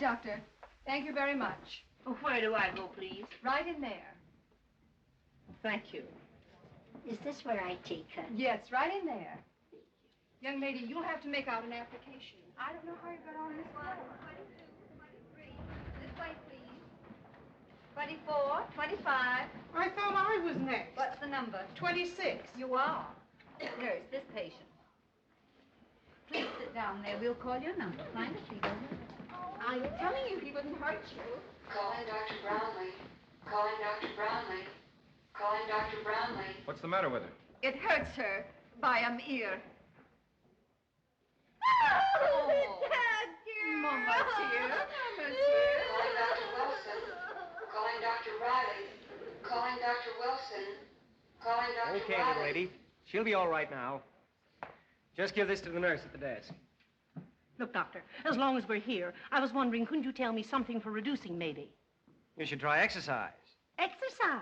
Doctor. Thank you very much. Well, where do I go, please? Right in there. Thank you. Is this where I take her? Yes, right in there. Young lady, you'll have to make out an application. I don't know how you got on this one. 22, 23. This way, please. 24, 25. I thought I was next. What's the number? 26. You are. Nurse, this patient. Please sit down there. We'll call your number. Find a seat over there. I'm telling you, he wouldn't hurt you. Calling Dr. Brownlee. Calling Dr. Brownlee. Calling Dr. Brownlee. What's the matter with her? It hurts her by ear. Oh, Mama's here. Mama's Calling Dr. Wilson. Calling Dr. Riley. Calling Dr. Wilson. Calling Dr. Okay, Riley. little lady. She'll be all right now. Just give this to the nurse at the desk. Look, Doctor, as long as we're here, I was wondering, couldn't you tell me something for reducing, maybe? You should try exercise. Exercise?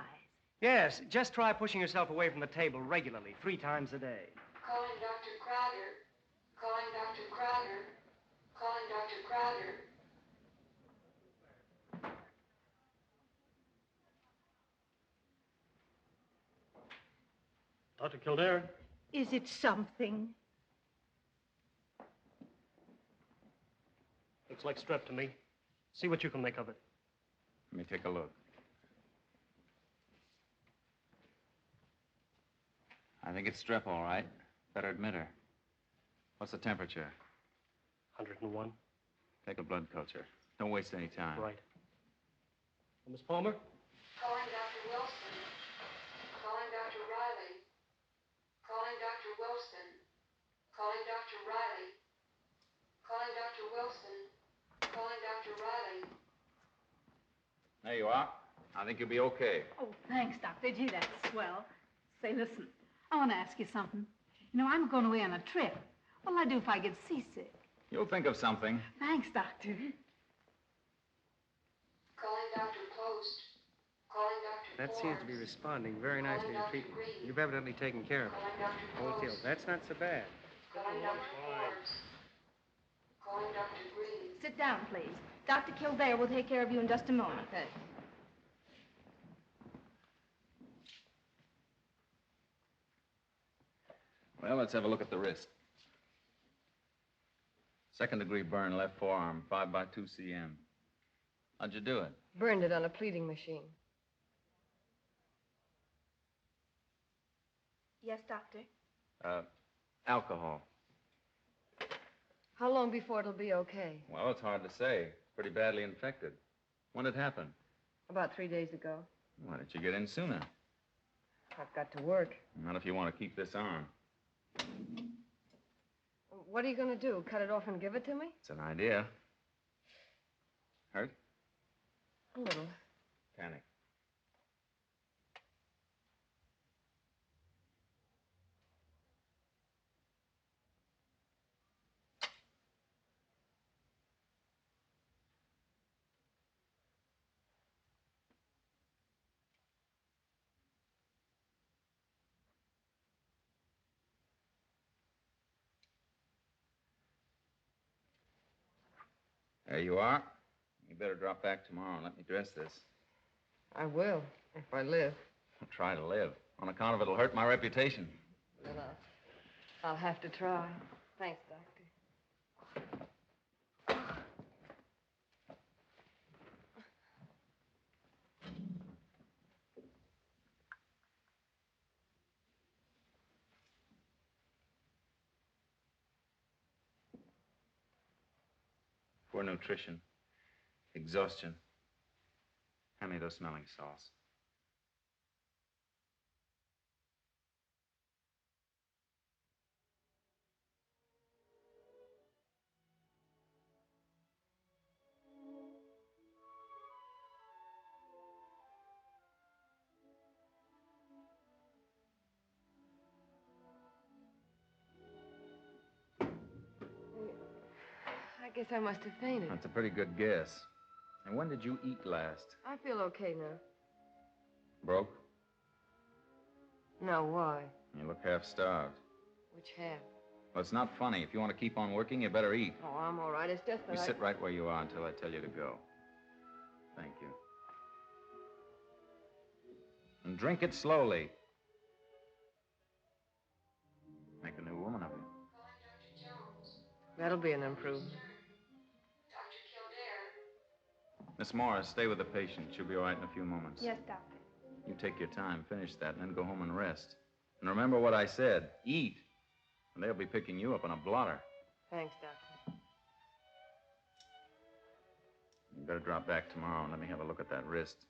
Yes, just try pushing yourself away from the table regularly, 3 times a day. Calling Dr. Crowder. Calling Dr. Crowder. Calling Dr. Crowder. Dr. Kildare? Is it something? Looks like strep to me. See what you can make of it. Let me take a look. I think it's strep, all right. Better admit her. What's the temperature? 101. Take a blood culture. Don't waste any time. Right. Miss Palmer? Calling Dr. Wilson. Calling Dr. Riley. Calling Dr. Wilson. Calling Dr. Riley. Calling Dr. Wilson. Calling Dr. Riley. There you are. I think you'll be okay. Oh, thanks, Doctor. Gee, that's swell. Say, listen, I want to ask you something. You know, I'm going away on a trip. What'll I do if I get seasick? You'll think of something. Thanks, Doctor. Calling Dr. Post. Calling Dr. That seems to be responding very nicely to treatment. Green. You've evidently taken care of it. Calling Dr. Hold still. Post. That's not so bad. Calling Dr. Forbes. Calling Dr. Green. Sit down, please. Dr. Kildare will take care of you in just a moment. Well, let's have a look at the wrist. 2nd-degree burn, left forearm, 5x2 cm. How'd you do it? Burned it on a pleating machine. Yes, Doctor? Alcohol. How long before it'll be okay? Well, it's hard to say. Pretty badly infected. When did it happen? About 3 days ago. Why didn't you get in sooner? I've got to work. Not if you want to keep this on. What are you going to do? Cut it off and give it to me? It's an idea. Hurt? A little. Panic. There you are. You better drop back tomorrow and let me dress this. I will, if I live. I'll try to live. On account of it'll hurt my reputation. Then I'll have to try. Thanks, Doctor. Poor nutrition. Exhaustion. Hand me those smelling salts. I guess I must have fainted. That's a pretty good guess. And when did you eat last? I feel okay now. Broke? No, why? You look half starved. Which half? Well, it's not funny. If you want to keep on working, you better eat. Oh, I'm all right. It's just that You sit right where you are until I tell you to go. Thank you. And drink it slowly. Make a new woman of you. Calling Dr. Jones. That'll be an improvement. Dr. Kildare. Miss Morris, stay with the patient. She'll be all right in a few moments. Yes, doctor. You take your time, finish that, and then go home and rest. And remember what I said. Eat. And they'll be picking you up on a blotter. Thanks, Doctor. You better drop back tomorrow and let me have a look at that wrist.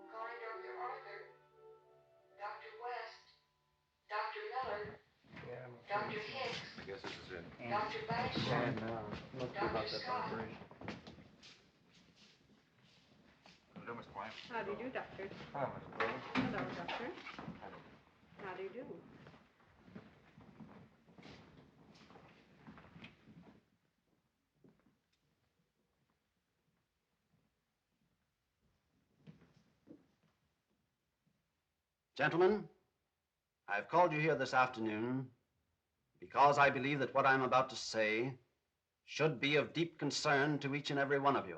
Calling Dr. Arthur. Dr. West. Dr. Miller. Dr. Hicks. I guess this is it. Dr. Basham. Dr. Scott. Hello, Miss White. How do you do, doctor? Hi, Miss Cole. Hello, doctor. How do you do? Gentlemen, I've called you here this afternoon because I believe that what I'm about to say should be of deep concern to each and every one of you.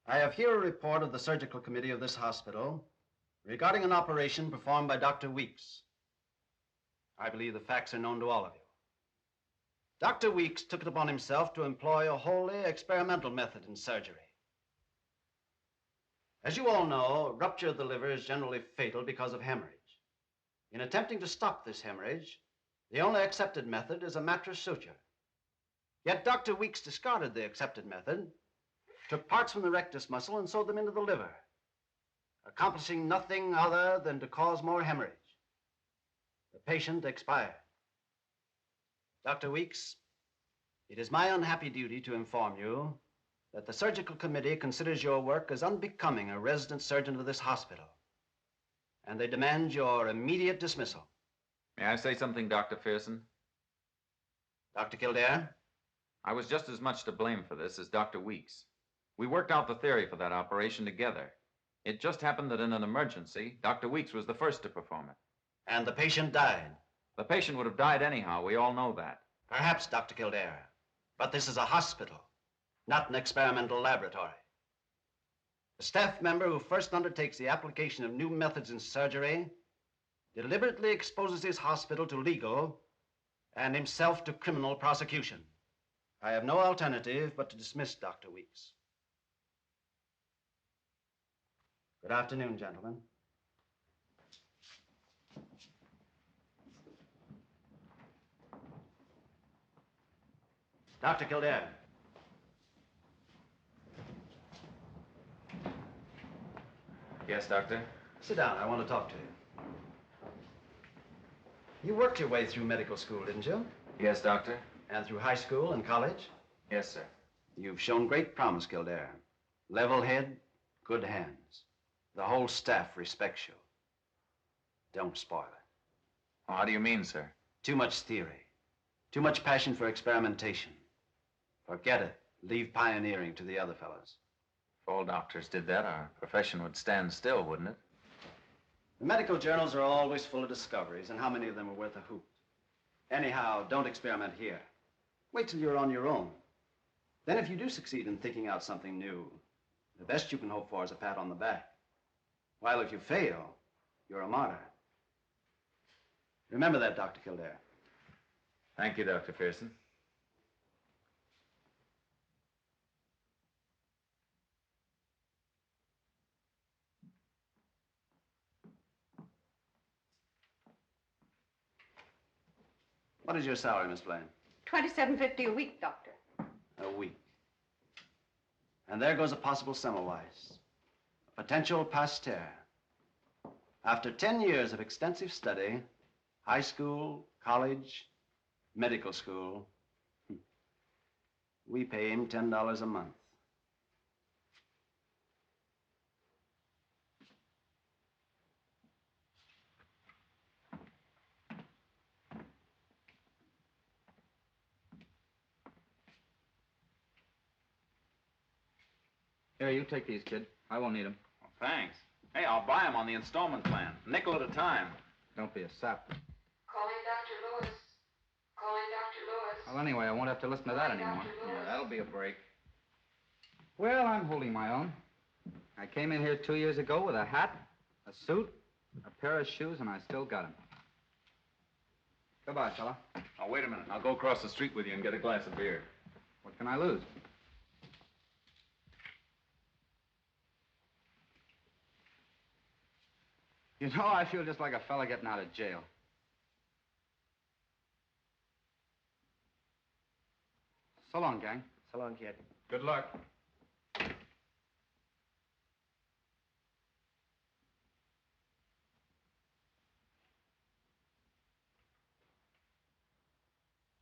I have here a report of the surgical committee of this hospital regarding an operation performed by Dr. Weeks. I believe the facts are known to all of you. Dr. Weeks took it upon himself to employ a wholly experimental method in surgery. As you all know, rupture of the liver is generally fatal because of hemorrhage. In attempting to stop this hemorrhage, the only accepted method is a mattress suture. Yet Dr. Weeks discarded the accepted method, took parts from the rectus muscle and sewed them into the liver, accomplishing nothing other than to cause more hemorrhage. The patient expired. Dr. Weeks, it is my unhappy duty to inform you that the surgical committee considers your work as unbecoming a resident surgeon of this hospital, and they demand your immediate dismissal. May I say something, Dr. Pearson? Dr. Kildare? I was just as much to blame for this as Dr. Weeks. We worked out the theory for that operation together. It just happened that in an emergency, Dr. Weeks was the first to perform it. And the patient died. The patient would have died anyhow. We all know that. Perhaps, Dr. Kildare, but this is a hospital, not an experimental laboratory. The staff member who first undertakes the application of new methods in surgery deliberately exposes his hospital to legal and himself to criminal prosecution. I have no alternative but to dismiss Dr. Weeks. Good afternoon, gentlemen. Dr. Kildare. Yes, Doctor? Sit down. I want to talk to you. You worked your way through medical school, didn't you? Yes, Doctor? And through high school and college? Yes, sir. You've shown great promise, Kildare. Level head, good hands. The whole staff respects you. Don't spoil it. Oh, how do you mean, sir? Too much theory. Too much passion for experimentation. Forget it. Leave pioneering to the other fellows. If all doctors did that, our profession would stand still, wouldn't it? The medical journals are always full of discoveries, and how many of them are worth a hoot? Anyhow, don't experiment here. Wait till you're on your own. Then if you do succeed in thinking out something new, the best you can hope for is a pat on the back. While if you fail, you're a martyr. Remember that, Dr. Kildare. Thank you, Dr. Pearson. What is your salary, Miss Blaine? $27.50 a week, doctor. A week. And there goes a possible Semmelweis, a potential Pasteur. After 10 years of extensive study, high school, college, medical school, we pay him $10 a month. Here, you take these, kid. I won't need them. Well, thanks. Hey, I'll buy them on the installment plan. Nickel at a time. Don't be a sap. Calling Dr. Lewis. Calling Dr. Lewis. Well, anyway, I won't have to listen to that anymore. Yeah, that'll be a break. Well, I'm holding my own. I came in here 2 years ago with a hat, a suit, a pair of shoes, and I still got them. Goodbye, fella. Now, wait a minute. I'll go across the street with you and get a glass of beer. What can I lose? You know, I feel just like a fella getting out of jail. So long, gang. So long, kid. Good luck.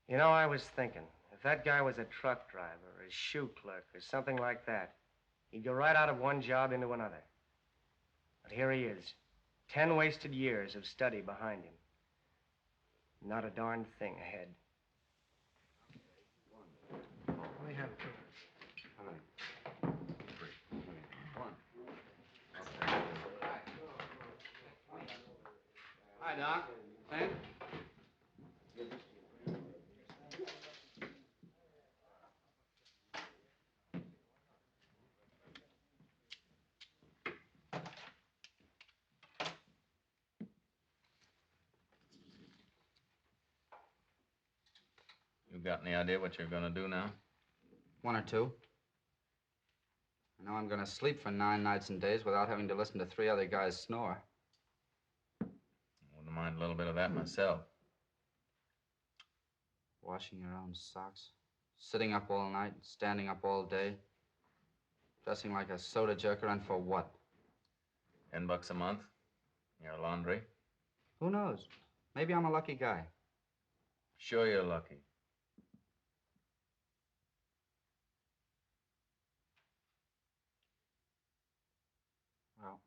You know, I was thinking, if that guy was a truck driver or a shoe clerk or something like that, he'd go right out of one job into another. But here he is, 10 wasted years of study behind him. Not a darn thing ahead. We have two. Hi, Doc. Sam? You got any idea what you're gonna do now? One or two. I know I'm gonna sleep for 9 nights and days without having to listen to 3 other guys snore. I wouldn't mind a little bit of that myself. Washing your own socks, sitting up all night, standing up all day, dressing like a soda jerker, and for what? $10 a month? Your laundry? Who knows? Maybe I'm a lucky guy. Sure you're lucky. Well,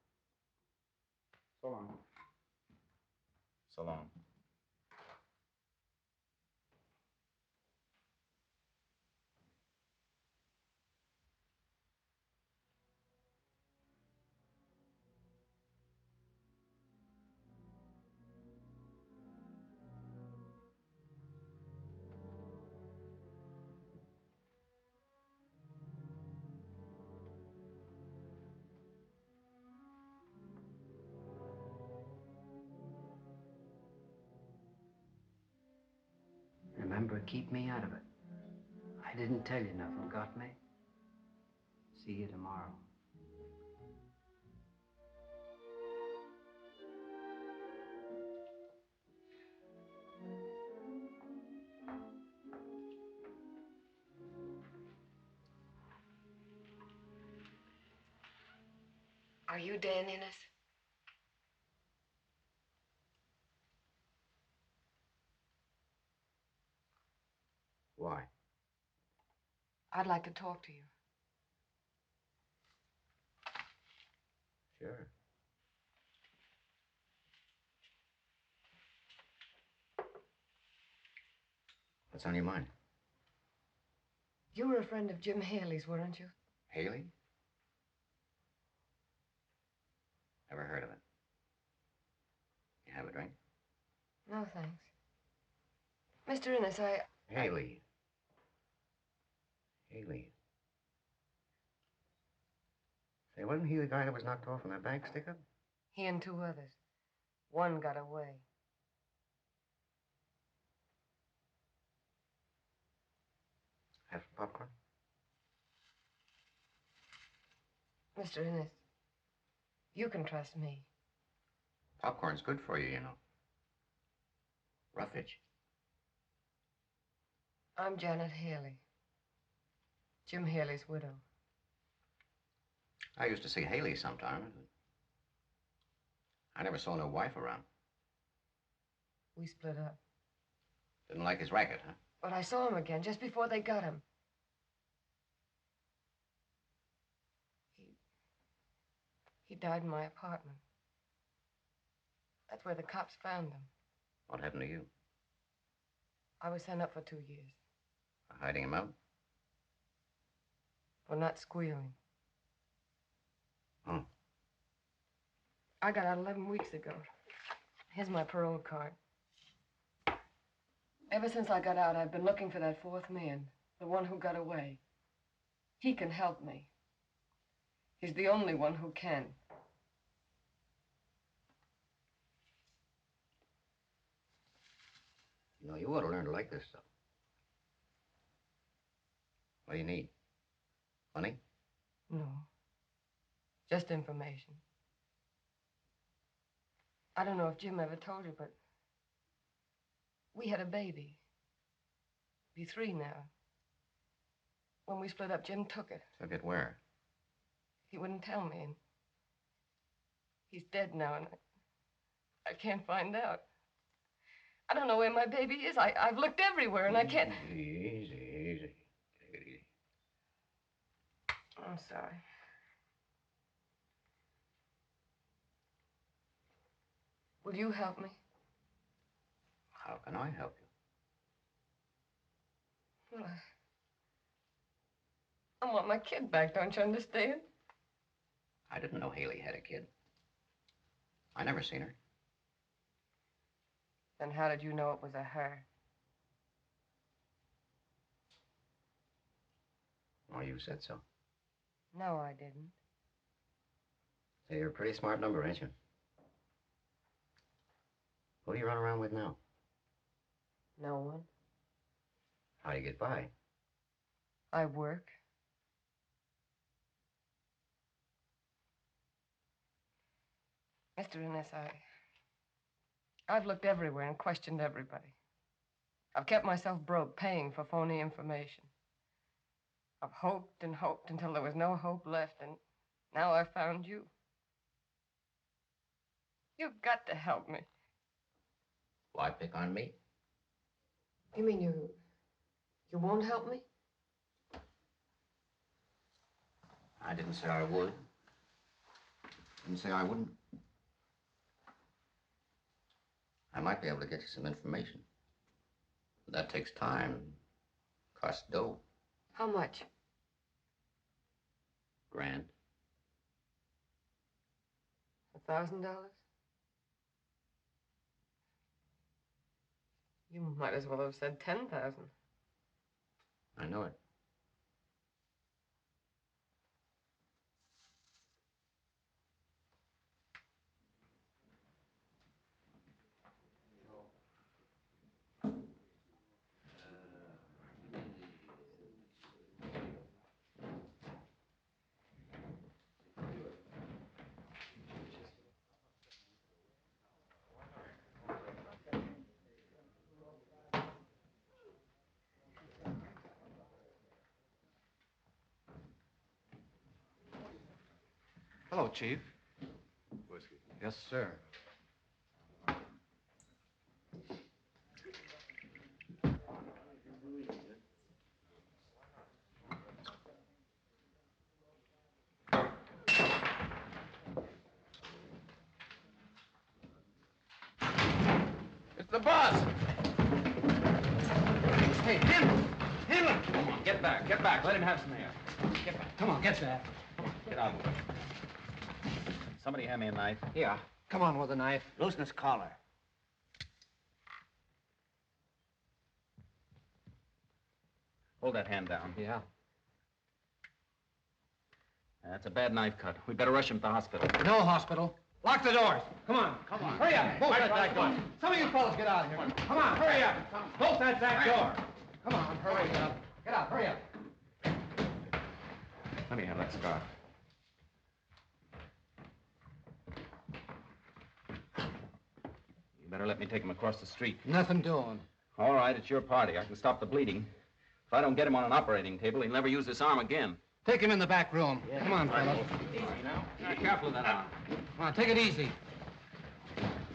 so long. So long. Remember, keep me out of it. I didn't tell you nothing got me. See you tomorrow. Are you Dan Innes? Why? I'd like to talk to you. Sure. What's on your mind? You were a friend of Jim Haley's, weren't you? Haley? Never heard of it. You have a drink? No, thanks. Mr. Innes, Haley. Haley. Say, wasn't he the guy that was knocked off in that bank stick-up? He and 2 others. One got away. Have some popcorn? Mr. Innes, you can trust me. Popcorn's good for you, you know. Roughage. I'm Janet Haley, Jim Haley's widow. I used to see Haley sometimes. I never saw no wife around. We split up. Didn't like his racket, huh? But I saw him again just before they got him. He died in my apartment. That's where the cops found him. What happened to you? I was sent up for 2 years. For hiding him out? For not squealing. Oh. I got out 11 weeks ago. Here's my parole card. Ever since I got out, I've been looking for that fourth man, the one who got away. He can help me. He's the only one who can. You know, you ought to learn to like this stuff. What do you need? Money? No. Just information. I don't know if Jim ever told you, but we had a baby. Be 3 now. When we split up, Jim took it. Took it where? He wouldn't tell me, and he's dead now, and I can't find out. I don't know where my baby is. I've looked everywhere, and I can't... Easy. Take it easy. I'm sorry. Will you help me? How can I help you? Well, I want my kid back, don't you understand? I didn't know Haley had a kid. I never seen her. Then how did you know it was a her? Oh, you said so. No, I didn't. Say, you're a pretty smart number, ain't you? Who do you run around with now? No one. How do you get by? I work. Mr. Internes, I've looked everywhere and questioned everybody. I've kept myself broke paying for phony information. I've hoped and hoped until there was no hope left, and now I've found you. You've got to help me. Why pick on me? You mean you won't help me? I didn't say I would. Didn't say I wouldn't. I might be able to get you some information. But that takes time and costs dough. How much? $1,000. $1,000? You might as well have said 10,000. I know it. Hello, Chief. Whiskey. Yes, sir. It's the boss! Hey, him! Come on, get back. Let him have some air. Get back. Come on, get that. Get out of the way. Somebody hand me a knife. Yeah. Come on with a knife. Loosen his collar. Hold that hand down. Yeah. That's a bad knife cut. We'd better rush him to the hospital. No hospital. Lock the doors. Come on. Hurry up. Bolt that back door. Some of you fellas get out of here. Come on, hurry up. Bolt that back door. Come on, hurry up. Get out, hurry up. Let me have that scarf. You better let me take him across the street. Nothing doing. All right, it's your party. I can stop the bleeding. If I don't get him on an operating table, he'll never use this arm again. Take him in the back room. Come on, fellas. Easy now. Be careful of that arm. Come on, take it easy.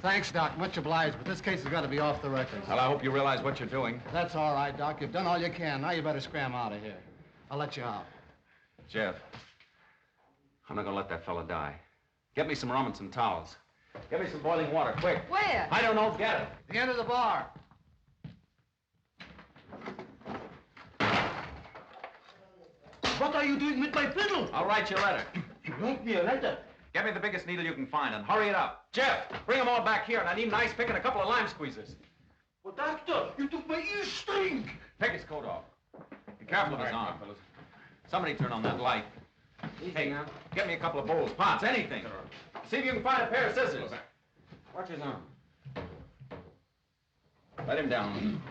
Thanks, Doc. Much obliged, but this case has got to be off the record. Well, I hope you realize what you're doing. That's all right, Doc. You've done all you can. Now you better scram out of here. I'll let you out. Jeff, I'm not gonna let that fella die. Get me some rum and some towels. Get me some boiling water, quick. Where? I don't know. Get it. The end of the bar. What are you doing with my fiddle? I'll write your letter. You Write me a letter. Get me the biggest needle you can find and hurry it up. Jeff, bring them all back here, and I need an ice pick and a couple of lime squeezers. Well, doctor, you took my ear string. Take his coat off. Be careful of his arm. Somebody turn on that light. Hey, get me a couple of bowls, pots, anything. See if you can find a pair of scissors. Watch his arm. Let him down.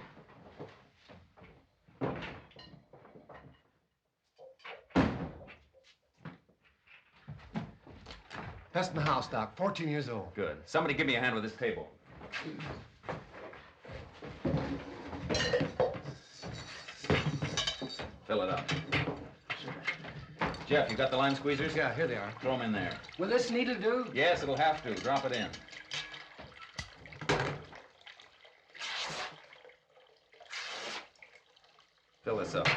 Best in the house, Doc. 14 years old. Good. Somebody give me a hand with this table. Fill it up. Jeff, you got the lime squeezers? Yeah, here they are. Throw them in there. Will this needle do? Yes, it'll have to. Drop it in. Fill this up.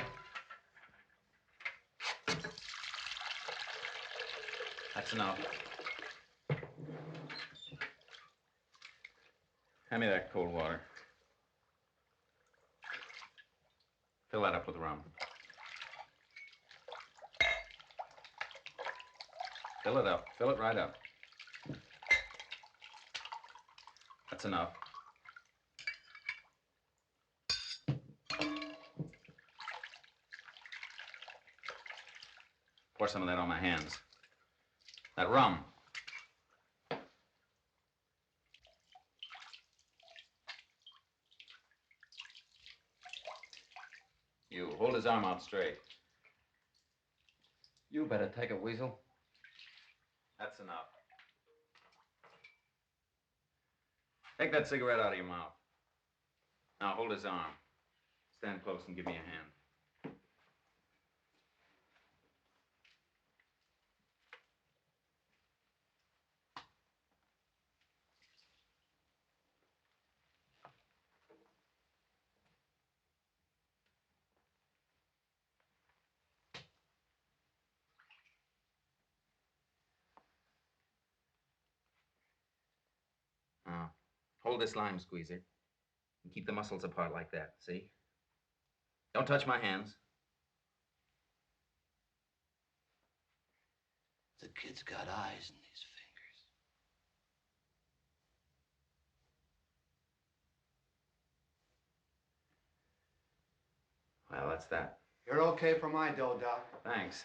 That's enough. Hand me that cold water. Fill that up with rum. Fill it up. Fill it right up. That's enough. Pour some of that on my hands. That rum. You hold his arm out straight. You better take it, Weasel. That's enough. Take that cigarette out of your mouth. Now hold his arm. Stand close and give me a hand. Now, hold this lime squeezer and keep the muscles apart like that, see? Don't touch my hands. The kid's got eyes in his fingers. Well, that's that. You're okay for my dough, Doc. Thanks.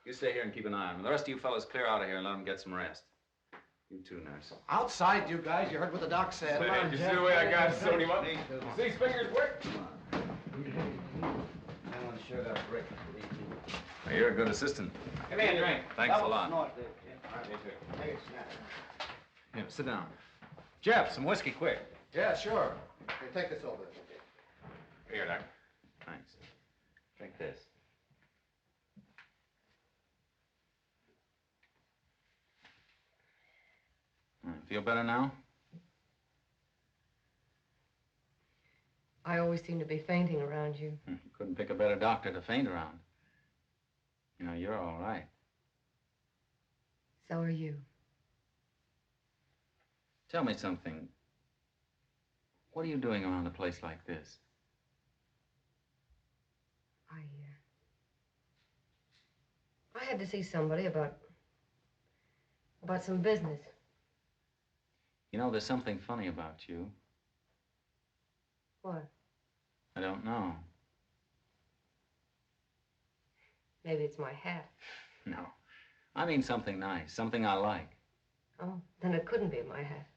You stay here and keep an eye on him. The rest of you fellas clear out of here and let him get some rest. You too, nurse. Outside, you guys. You heard what the doc said. Hey, you see the way I got sewed him up? You see his fingers work? Sure got a break. Well, you're a good assistant. Give me a drink. Thanks a lot. Here, sit down. Jeff, some whiskey, quick. Yeah, sure. Hey, take this over. Here, Doc. Thanks. Drink this. Feel better now? I always seem to be fainting around you. You couldn't pick a better doctor to faint around. You know, you're all right. So are you. Tell me something. What are you doing around a place like this? I had to see somebody about some business. You know, there's something funny about you. What? I don't know. Maybe it's my hat. No. I mean something nice, something I like. Oh, then it couldn't be my hat.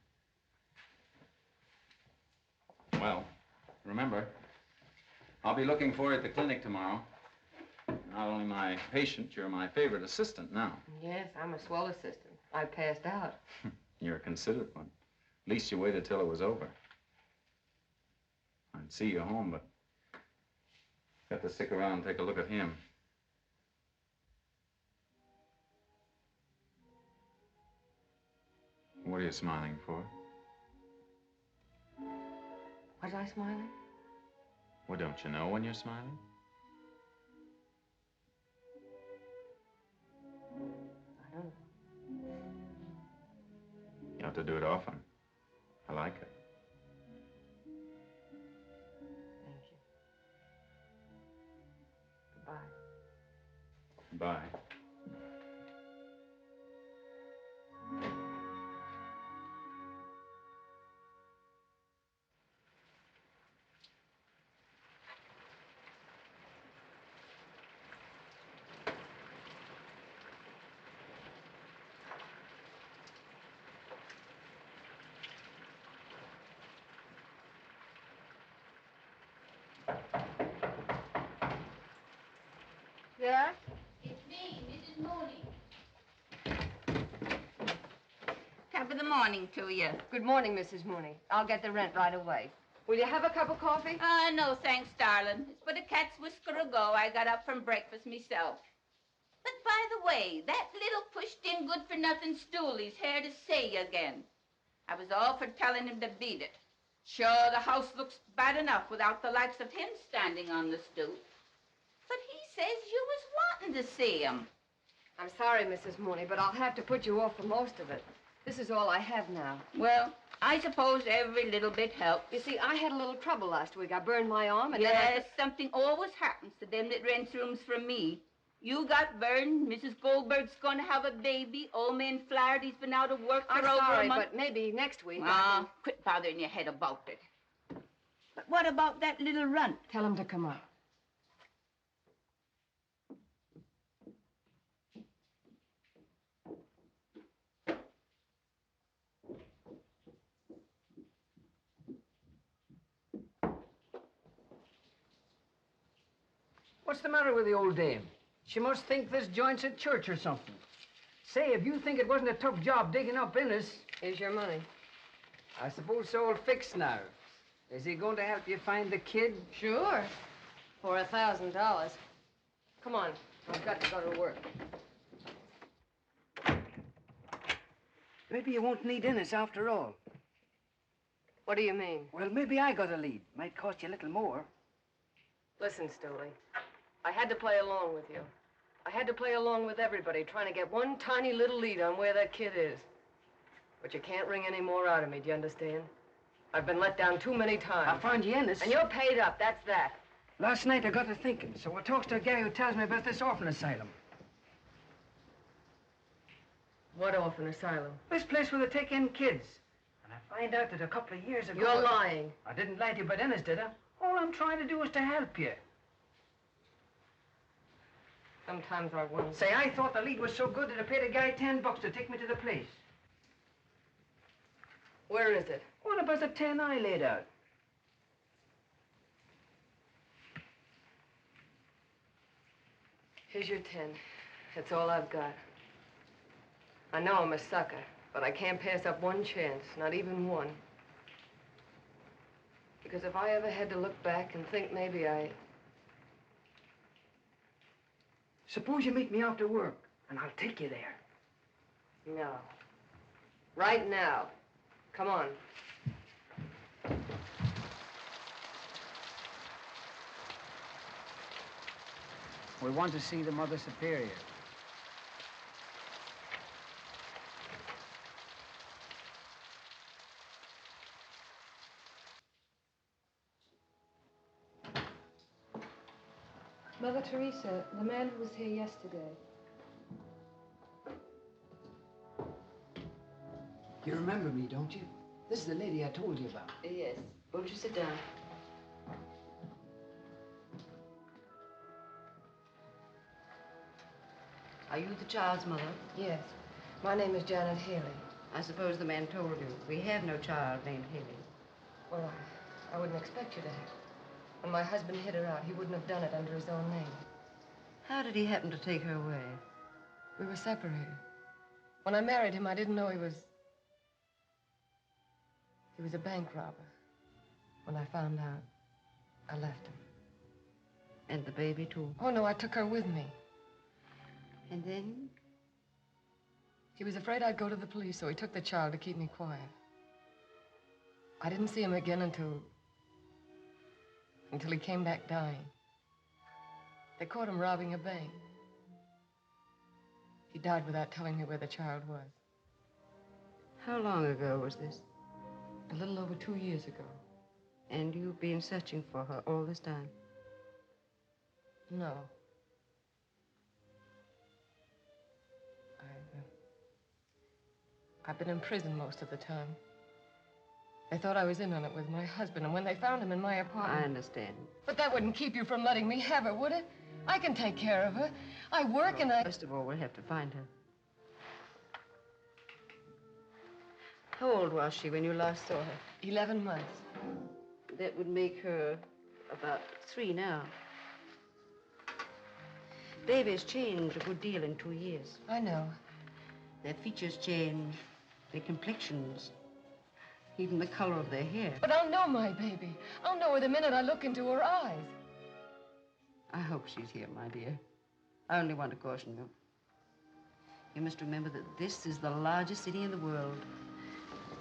Well, remember, I'll be looking for you at the clinic tomorrow. Not only my patient, you're my favorite assistant now. Yes, I'm a swell assistant. I passed out. You're a considerate one. At least you waited till it was over. I'd see you home, but got to stick around and take a look at him. What are you smiling for? Was I smiling? Well, don't you know when you're smiling? I don't know. You have to do it often. I like it. Thank you. Goodbye. Bye. Yeah? It's me, Mrs. Mooney. Top of the morning to you. Good morning, Mrs. Mooney. I'll get the rent right away. Will you have a cup of coffee? No, thanks, darling. It's but a cat's whisker ago I got up from breakfast myself. But by the way, that little pushed-in good-for-nothing stoolie's here to see you again. I was all for telling him to beat it. Sure, the house looks bad enough without the likes of him standing on the stoop. But he says you was wanting to see him. I'm sorry, Mrs. Mooney, but I'll have to put you off for most of it. This is all I have now. Well, I suppose every little bit helps. You see, I had a little trouble last week. I burned my arm and yes, something always happens to them that rents rooms from me. You got burned. Mrs. Goldberg's going to have a baby. Old man Flaherty's been out of work for over a month. But maybe next week quit bothering your head about it. But what about that little runt? Tell him to come up. What's the matter with the old dame? She must think this joint's a church or something. Say, if you think it wasn't a tough job digging up Innes... Here's your money. I suppose so all fixed now. Is he going to help you find the kid? Sure. For $1,000. Come on. I've got to go to work. Maybe you won't need Innes after all. What do you mean? Well, maybe I got a lead. Might cost you a little more. Listen, Stooley. I had to play along with you. I had to play along with everybody, trying to get one tiny little lead on where that kid is. But you can't wring any more out of me, do you understand? I've been let down too many times. I found you Innes. And you're paid up, that's that. Last night I got to thinking, so I talks to a guy who tells me about this orphan asylum. What orphan asylum? This place where they take in kids. And I find out that a couple of years ago... You're lying. I didn't lie to you about Innes, did I? All I'm trying to do is to help you. Sometimes I wonder. Say, I thought the lead was so good that I paid a guy $10 to take me to the place. Where is it? What about the 10 I laid out? Here's your 10. That's all I've got. I know I'm a sucker, but I can't pass up one chance, not even one. Because if I ever had to look back and think maybe I... Suppose you meet me after work, and I'll take you there. No. Right now. Come on. We want to see the Mother Superior. Mother Teresa, the man who was here yesterday. You remember me, don't you? This is the lady I told you about. Yes. Won't you sit down? Are you the child's mother? Yes. My name is Janet Haley. I suppose the man told you. We have no child named Haley. Well, I wouldn't expect you to have. When my husband hid her out, he wouldn't have done it under his own name. How did he happen to take her away? We were separated. When I married him, I didn't know he was a bank robber. When I found out, I left him. And the baby, too? Oh, no, I took her with me. And then? He was afraid I'd go to the police, so he took the child to keep me quiet. I didn't see him again until he came back dying. They caught him robbing a bank. He died without telling me where the child was. How long ago was this? A little over 2 years ago. And you've been searching for her all this time? No. I've been in prison most of the time. They thought I was in on it with my husband, and when they found him in my apartment... I understand. But that wouldn't keep you from letting me have her, would it? I can take care of her. I work and I... First of all, we'll have to find her. How old was she when you last saw her? 11 months. That would make her about 3 now. Babies change a good deal in 2 years. I know. Their features change, their complexions, even the color of their hair. But I'll know my baby. I'll know her the minute I look into her eyes. I hope she's here, my dear. I only want to caution you. You must remember that this is the largest city in the world.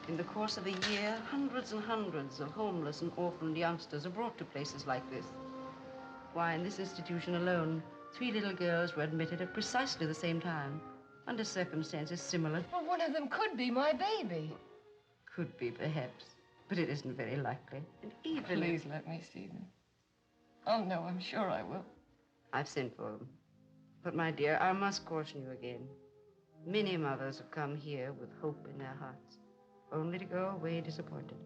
In the course of a year, hundreds and hundreds of homeless and orphaned youngsters are brought to places like this. Why, in this institution alone, 3 little girls were admitted at precisely the same time, under circumstances similar. Well, one of them could be my baby. Could be, perhaps, but it isn't very likely. And even Please let me see them. Oh, no, I'm sure I will. I've sent for them. But, my dear, I must caution you again. Many mothers have come here with hope in their hearts, only to go away disappointed.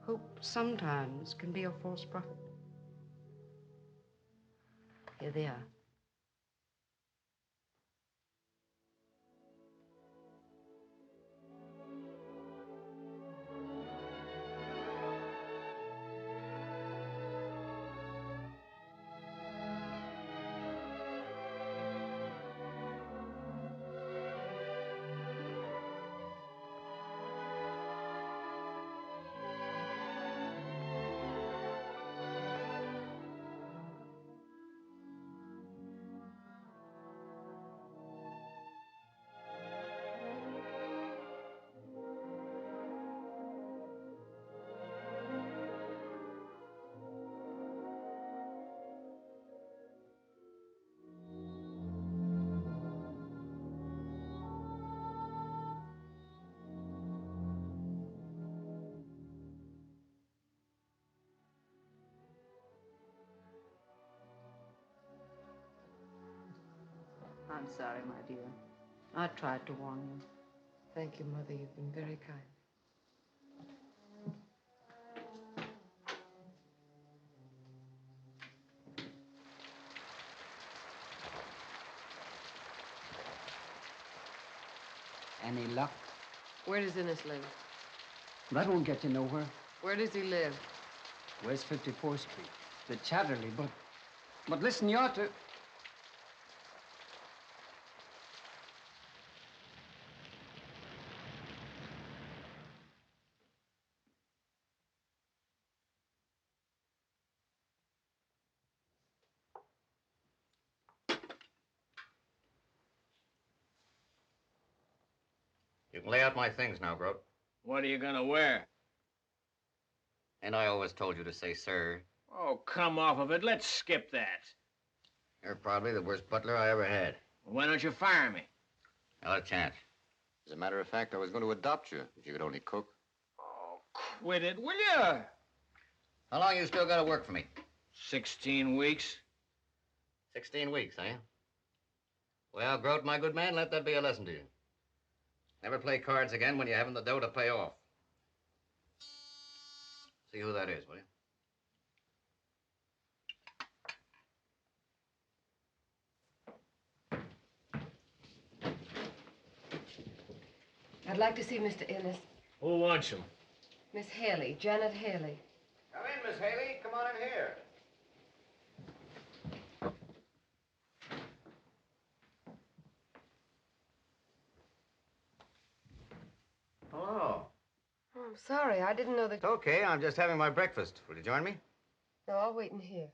Hope sometimes can be a false prophet. Here they are. I'm sorry, my dear. I tried to warn you. Thank you, Mother. You've been very kind. Any luck? Where does Innes live? That won't get you nowhere. Where does he live? West 54th Street. The Chatterley, but listen, you ought to... You can lay out my things now, Grote. What are you gonna wear? And I always told you to say sir. Oh, come off of it. Let's skip that. You're probably the worst butler I ever had. Well, why don't you fire me? Not a chance. As a matter of fact, I was going to adopt you if you could only cook. Oh, quit it, will you? How long you still got to work for me? 16 weeks. 16 weeks, eh? Well, Grote, my good man, let that be a lesson to you. Never play cards again when you haven't the dough to pay off. See who that is, will you? I'd like to see Mr. Innes. Who wants him? Miss Haley, Janet Haley. Come in, Miss Haley. Come on in here. Hello. Oh, I'm sorry. I didn't know that... It's okay. I'm just having my breakfast. Will you join me? No, I'll wait in here.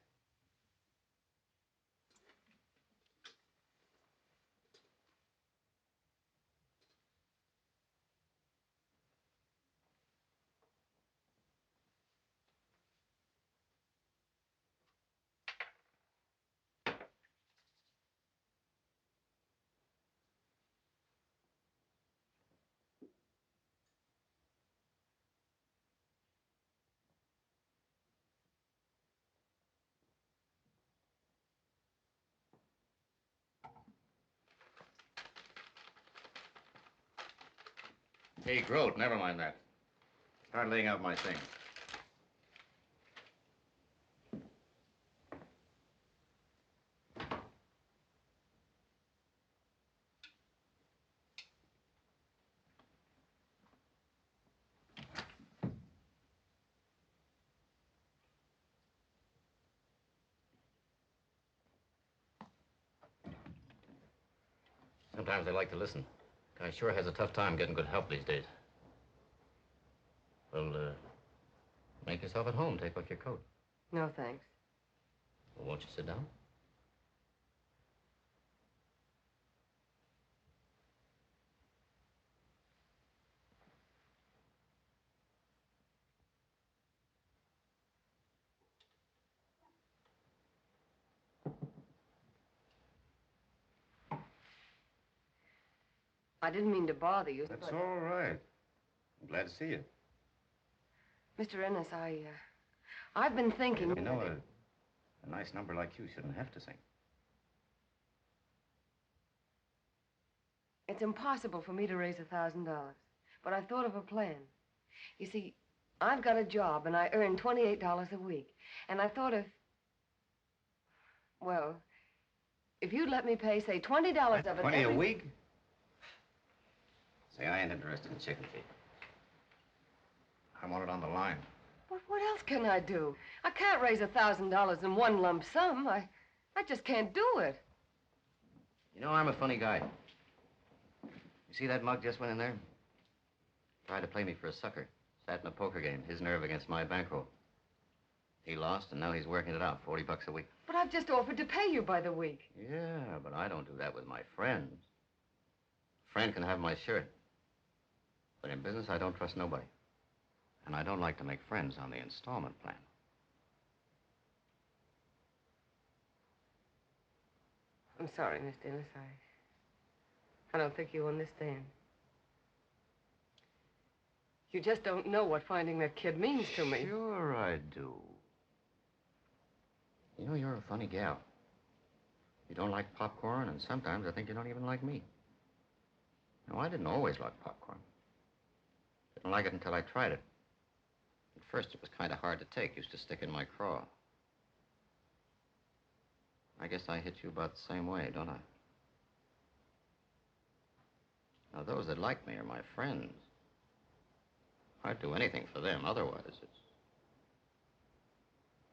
Hey, Grote, never mind that. Start laying out my things. Sometimes they like to listen. Guy sure has a tough time getting good help these days. Well, make yourself at home. Take off your coat. No, thanks. Well, won't you sit down? I didn't mean to bother you. That's but- all right. I'm glad to see you. Mr. Ennis, I've been thinking... You know, a nice number like you shouldn't have to sing. It's impossible for me to raise $1,000, but I thought of a plan. You see, I've got a job, and I earn $28 a week. And I thought well, if you'd let me pay, say, $20 of it 20 a week? Say, I ain't interested in chicken feed. I want it on the line. But what else can I do? I can't raise $1,000 in one lump sum. I just can't do it. You know, I'm a funny guy. You see that mug just went in there? Tried to play me for a sucker. Sat in a poker game, his nerve against my bankroll. He lost, and now he's working it out, $40 a week. But I've just offered to pay you by the week. Yeah, but I don't do that with my friends. A friend can have my shirt. But in business, I don't trust nobody. And I don't like to make friends on the installment plan. I'm sorry, Mr. Ennis. I don't think you understand. You just don't know what finding that kid means to me. Sure I do. You know, you're a funny gal. You don't like popcorn, and sometimes I think you don't even like me. No, I didn't always like popcorn. Didn't like it until I tried it. At first, it was kind of hard to take. Used to stick in my craw. I guess I hit you about the same way, don't I? Now, those that like me are my friends. I'd do anything for them. Otherwise, it's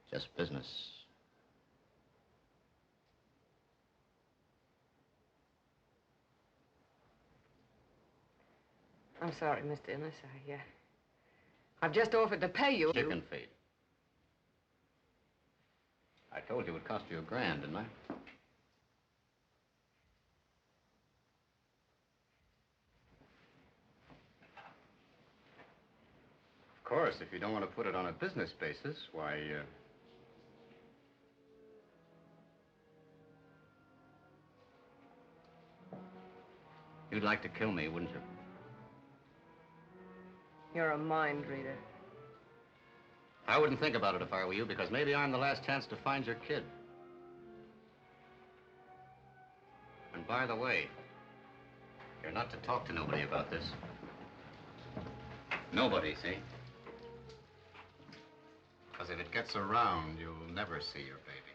just business. I'm sorry, Mr. Ennis. I've just offered to pay you. Chicken feed. I told you it would cost you $1,000, didn't I? Of course, if you don't want to put it on a business basis, why, you'd like to kill me, wouldn't you? You're a mind reader. I wouldn't think about it if I were you, because maybe I'm the last chance to find your kid. And by the way, you're not to talk to nobody about this. Nobody, see? Because if it gets around, you'll never see your baby.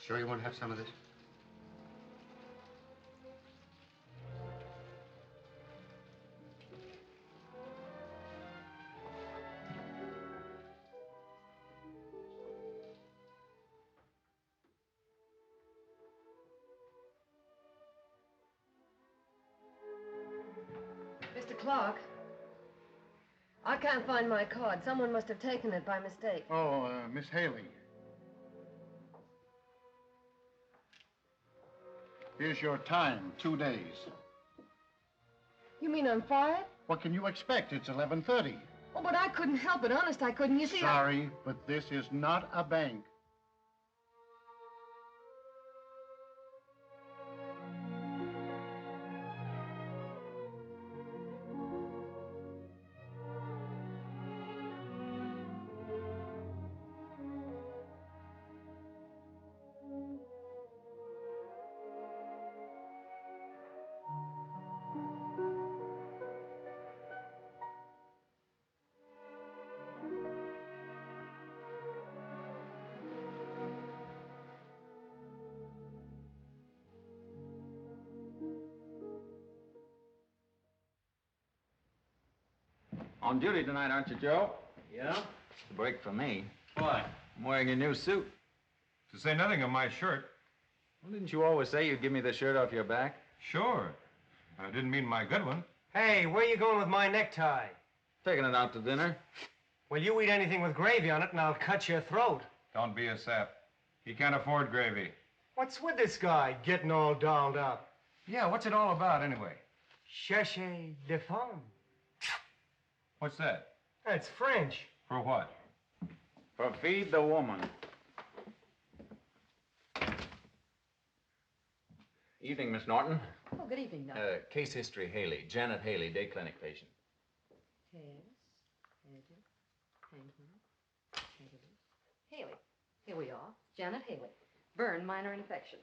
Sure you want to have some of this? Mr. Clark, I can't find my card. Someone must have taken it by mistake. Oh, Miss Haley. Here's your time, 2 days. You mean I'm fired? What can you expect? It's 11:30. Oh, but I couldn't help it. Honest, I couldn't. You see, Sorry, but this is not a bank. On duty tonight, aren't you, Joe? Yeah? It's a break for me. Why? I'm wearing your new suit. To say nothing of my shirt. Well, didn't you always say you'd give me the shirt off your back? Sure. I didn't mean my good one. Hey, where you going with my necktie? Taking it out to dinner. Well, you eat anything with gravy on it, and I'll cut your throat. Don't be a sap. He can't afford gravy. What's with this guy getting all dolled up? Yeah, what's it all about, anyway? Cherchez de femme. What's that? That's French. For what? For feed the woman. Evening, Miss Norton. Oh, good evening, Doctor. Case history, Haley. Janet Haley, day clinic patient. Yes. Haley. Here we are. Janet Haley. Burn, minor infection.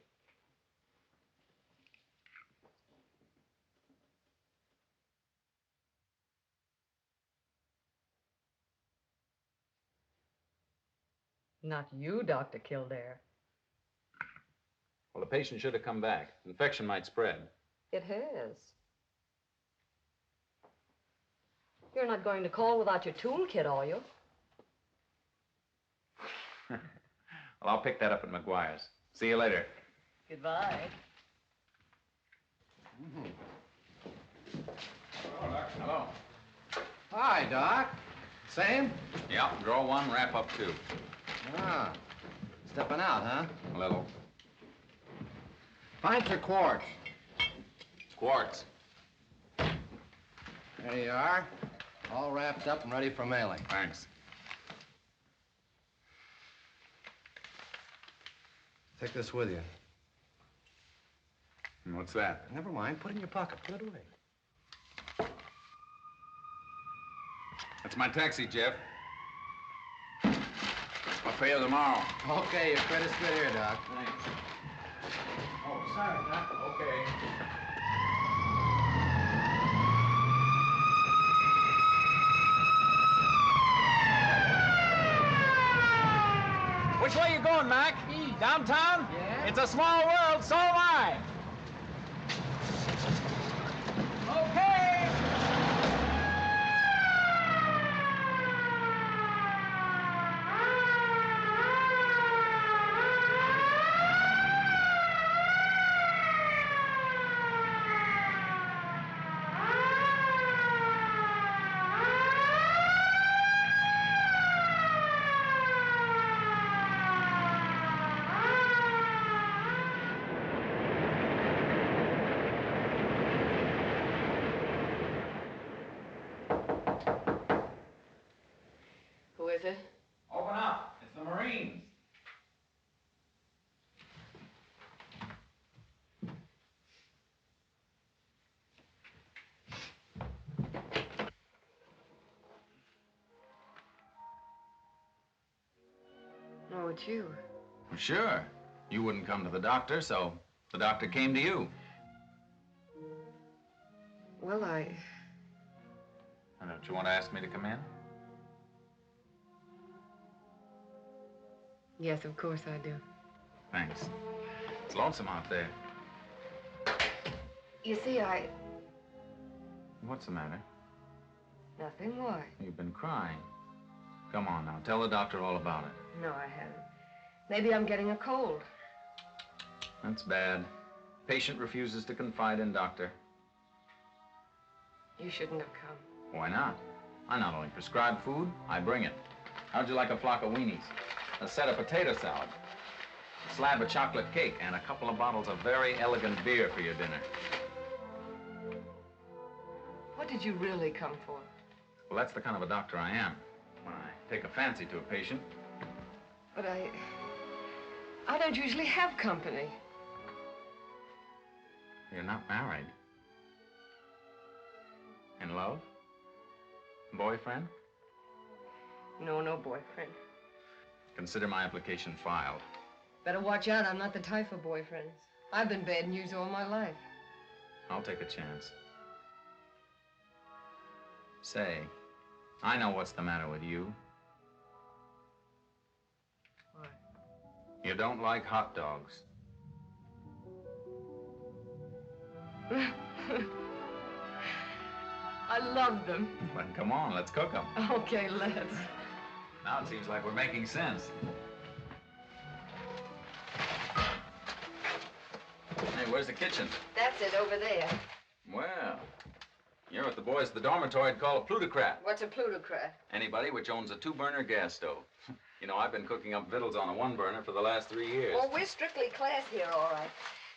Not you, Dr. Kildare. Well, the patient should have come back. Infection might spread. It has. You're not going to call without your toolkit, are you? Well, I'll pick that up at McGuire's. See you later. Goodbye. Hello. Hi, Doc. Same? Yeah, draw one, wrap up two. Ah, stepping out, huh? A little. Pints or quarts? Quartz. There you are. All wrapped up and ready for mailing. Thanks. Take this with you. And what's that? Never mind. Put it in your pocket. Put it away. That's my taxi, Jeff. I'll pay you tomorrow. Okay, your credit's good here, Doc. Thanks. Oh, sorry, Doc. Okay. Which way you going, Mac? East. Downtown? Yeah. It's a small world, so am I. Okay. Who is it? Open up. It's the Marines. Oh, it's you. Well, sure. You wouldn't come to the doctor, so the doctor came to you. Well, Don't you want to ask me to come in? Yes, of course I do. Thanks. It's lonesome out there. You see, What's the matter? Nothing. Why? You've been crying. Come on now, tell the doctor all about it. No, I haven't. Maybe I'm getting a cold. That's bad. Patient refuses to confide in doctor. You shouldn't have come. Why not? I not only prescribe food, I bring it. How'd you like a flock of weenies? A set of potato salad, a slab of chocolate cake, and a couple of bottles of very elegant beer for your dinner? What did you really come for? Well, that's the kind of a doctor I am. When I take a fancy to a patient. But I don't usually have company. You're not married. In love? Boyfriend? No, no boyfriend. Consider my application filed. Better watch out. I'm not the type for boyfriends. I've been bad news all my life. I'll take a chance. Say, I know what's the matter with you. What? You don't like hot dogs. I love them. Well, come on, let's cook them. Okay, let's. Now it seems like we're making sense. where's the kitchen? That's it, over there. Well, you're what the boys at the dormitory would call a plutocrat. What's a plutocrat? Anybody which owns a 2-burner gas stove. You know, I've been cooking up victuals on a 1-burner for the last 3 years. Well, we're strictly class here, all right.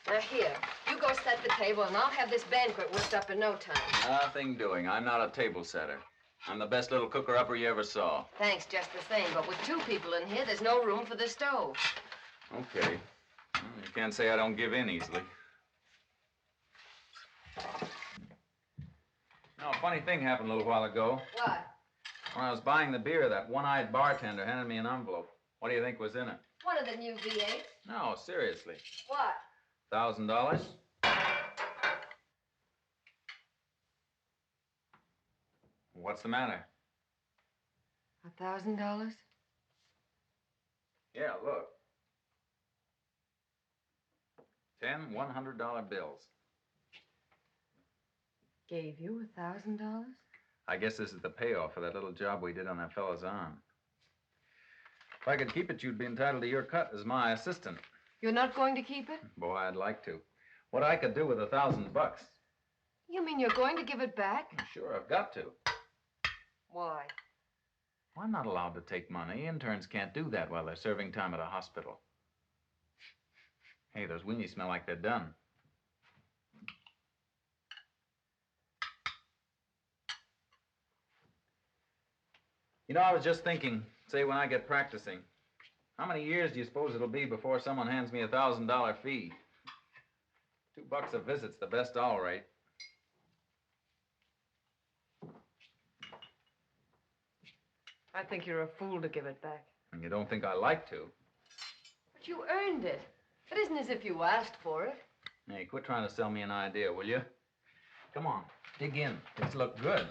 Now, here, you go set the table, and I'll have this banquet whipped up in no time. Nothing doing. I'm not a table setter. I'm the best little cooker-upper you ever saw. Thanks, just the same. But with 2 people in here, there's no room for the stove. Okay. Well, you can't say I don't give in easily. Now, a funny thing happened a little while ago. What? When I was buying the beer, that one-eyed bartender handed me an envelope. What do you think was in it? One of the new V8s. No, seriously. What? $1,000? What's the matter? $1,000? Yeah, look. 10 $100 bills. Gave you $1,000? I guess this is the payoff for that little job we did on that fellow's arm. If I could keep it, you'd be entitled to your cut as my assistant. You're not going to keep it? Boy, I'd like to. What I could do with $1,000. You mean you're going to give it back? Sure, I've got to. Why? I'm not allowed to take money. Interns can't do that while they're serving time at a hospital. Hey, those weenies smell like they're done. You know, I was just thinking, say, when I get practicing, how many years do you suppose it'll be before someone hands me a $1,000 fee? $2 a visit's the best all right. I think you're a fool to give it back. And you don't think I like to? But you earned it. It isn't as if you asked for it. Hey, quit trying to sell me an idea, will you? Come on, dig in. These look good.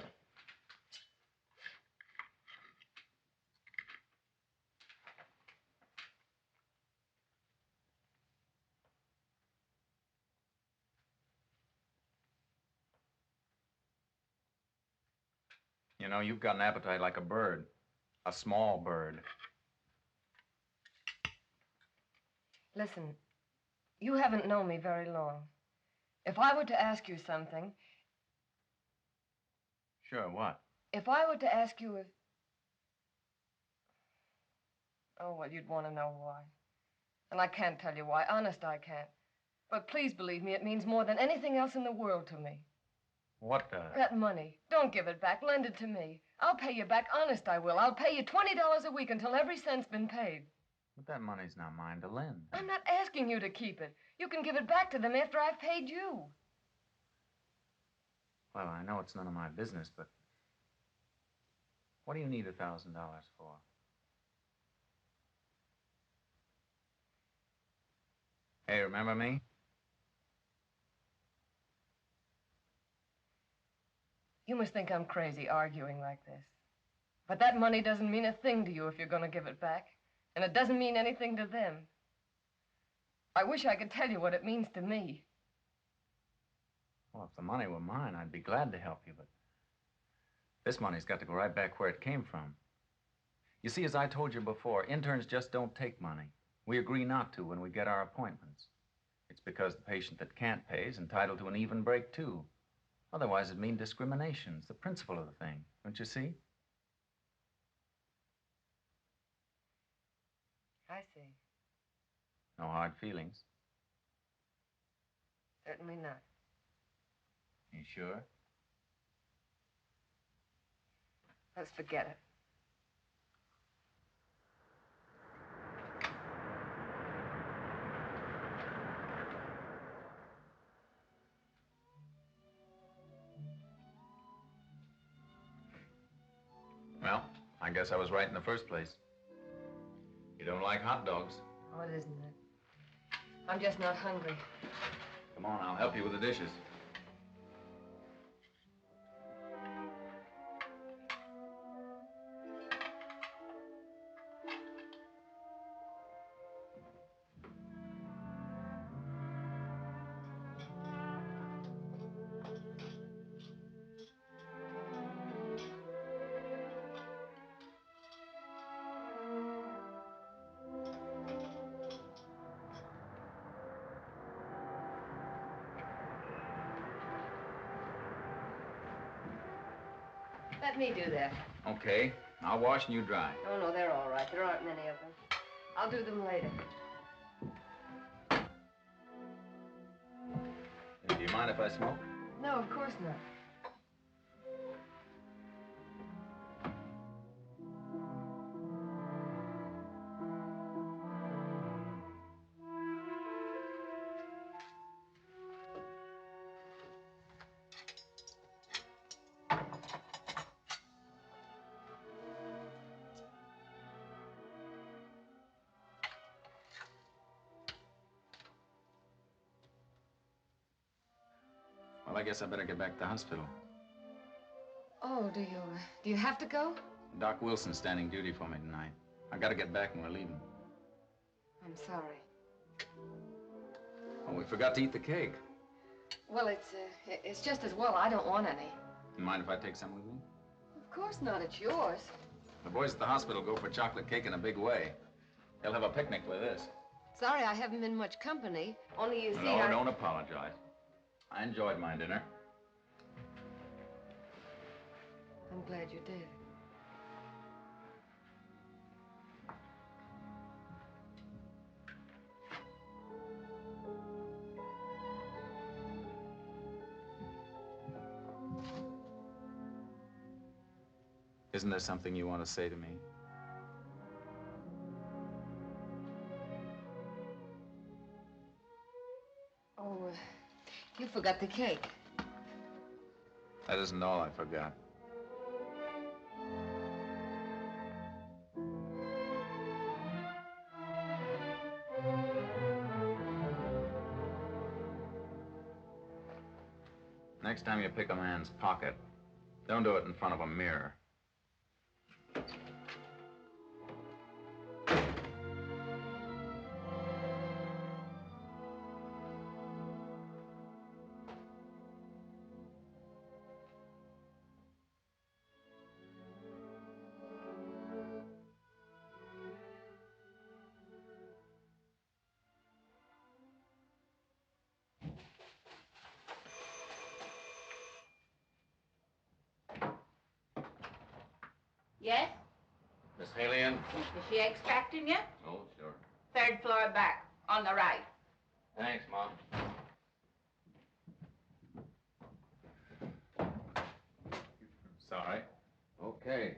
You know, you've got an appetite like a bird. A small bird. Listen, you haven't known me very long. If I were to ask you something... Sure, what? If I were to ask you if... Oh, well, you'd want to know why. And I can't tell you why. Honest, I can't. But please believe me, it means more than anything else in the world to me. What does? That money. Don't give it back. Lend it to me. I'll pay you back. Honest, I will. I'll pay you $20 a week until every cent's been paid. But that money's not mine to lend. I'm not asking you to keep it. You can give it back to them after I've paid you. Well, I know it's none of my business, but... What do you need $1,000 for? Hey, remember me? You must think I'm crazy arguing like this. But that money doesn't mean a thing to you if you're going to give it back. And it doesn't mean anything to them. I wish I could tell you what it means to me. Well, if the money were mine, I'd be glad to help you, but... This money's got to go right back where it came from. You see, as I told you before, interns just don't take money. We agree not to when we get our appointments. It's because the patient that can't pay is entitled to an even break, too. Otherwise, it'd mean discrimination. It's the principle of the thing, don't you see? I see. No hard feelings. Certainly not. You sure? Let's forget it. Well, I guess I was right in the first place. You don't like hot dogs. Oh, it isn't it? I'm just not hungry. Come on, I'll help you with the dishes. Let me do that. Okay. I'll wash and you dry. Oh, no, they're all right. There aren't many of them. I'll do them later. Do you mind if I smoke? No, of course not. Well, I guess I better get back to the hospital. Oh, do you have to go? Doc Wilson's standing duty for me tonight. I gotta get back when we're leaving. I'm sorry. Oh, we forgot to eat the cake. Well, it's just as well I don't want any. You mind if I take some with me? Of course not. It's yours. The boys at the hospital go for chocolate cake in a big way. They'll have a picnic with this. Sorry I haven't been much company. Only you see, No, don't apologize. I enjoyed my dinner. I'm glad you did. Isn't there something you want to say to me? Oh, you forgot the cake. That isn't all I forgot. Next time you pick a man's pocket, don't do it in front of a mirror. Yes? Miss Haley in? Is she expecting you? Oh, sure. 3rd floor back, on the right. Thanks, Mom. Sorry. Okay.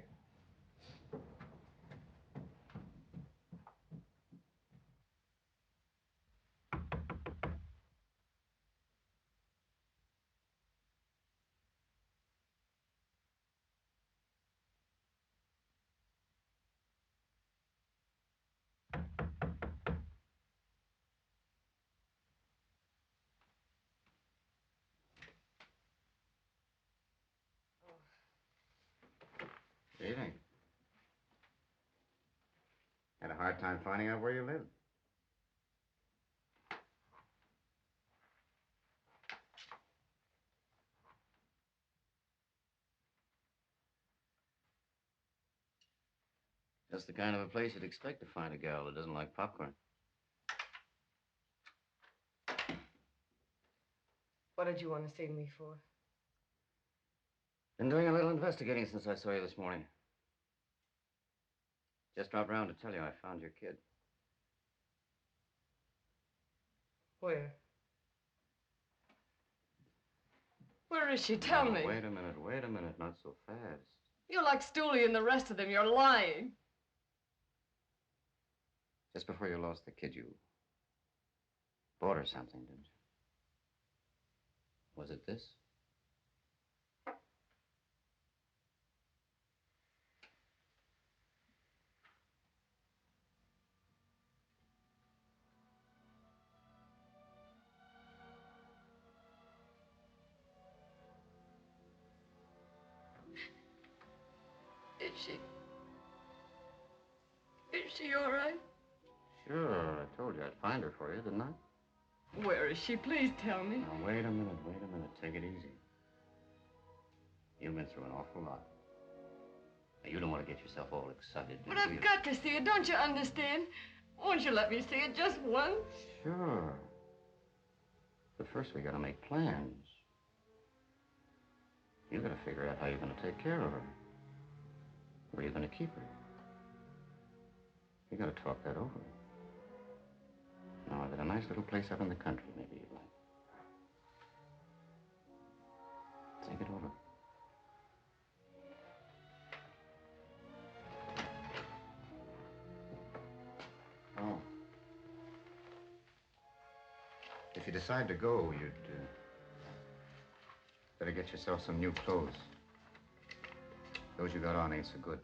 Evening. Had a hard time finding out where you live. Just the kind of a place you'd expect to find a gal that doesn't like popcorn. What did you want to see me for? Been doing a little investigating since I saw you this morning. Just dropped round to tell you I found your kid. Where? Where is she? Tell me. Wait a minute, not so fast. You're like Stooley and the rest of them. You're lying. Just before you lost the kid, you bought her something, didn't you? Was it this? Is she all right? Sure, I told you I'd find her for you, didn't I? Where is she? Please tell me. Now, wait a minute. Take it easy. You've been through an awful lot. Now, you don't want to get yourself all excited, But do I've you? got to see it. Don't you understand? Won't you let me see it just once? Sure. But first, we gotta make plans. You gotta figure out how you're gonna take care of her. Where you're gonna keep her. You gotta talk that over. Now, I've got a nice little place up in the country maybe you'd like. Think it over. Oh. If you decide to go, you'd better get yourself some new clothes. Those you got on ain't so good.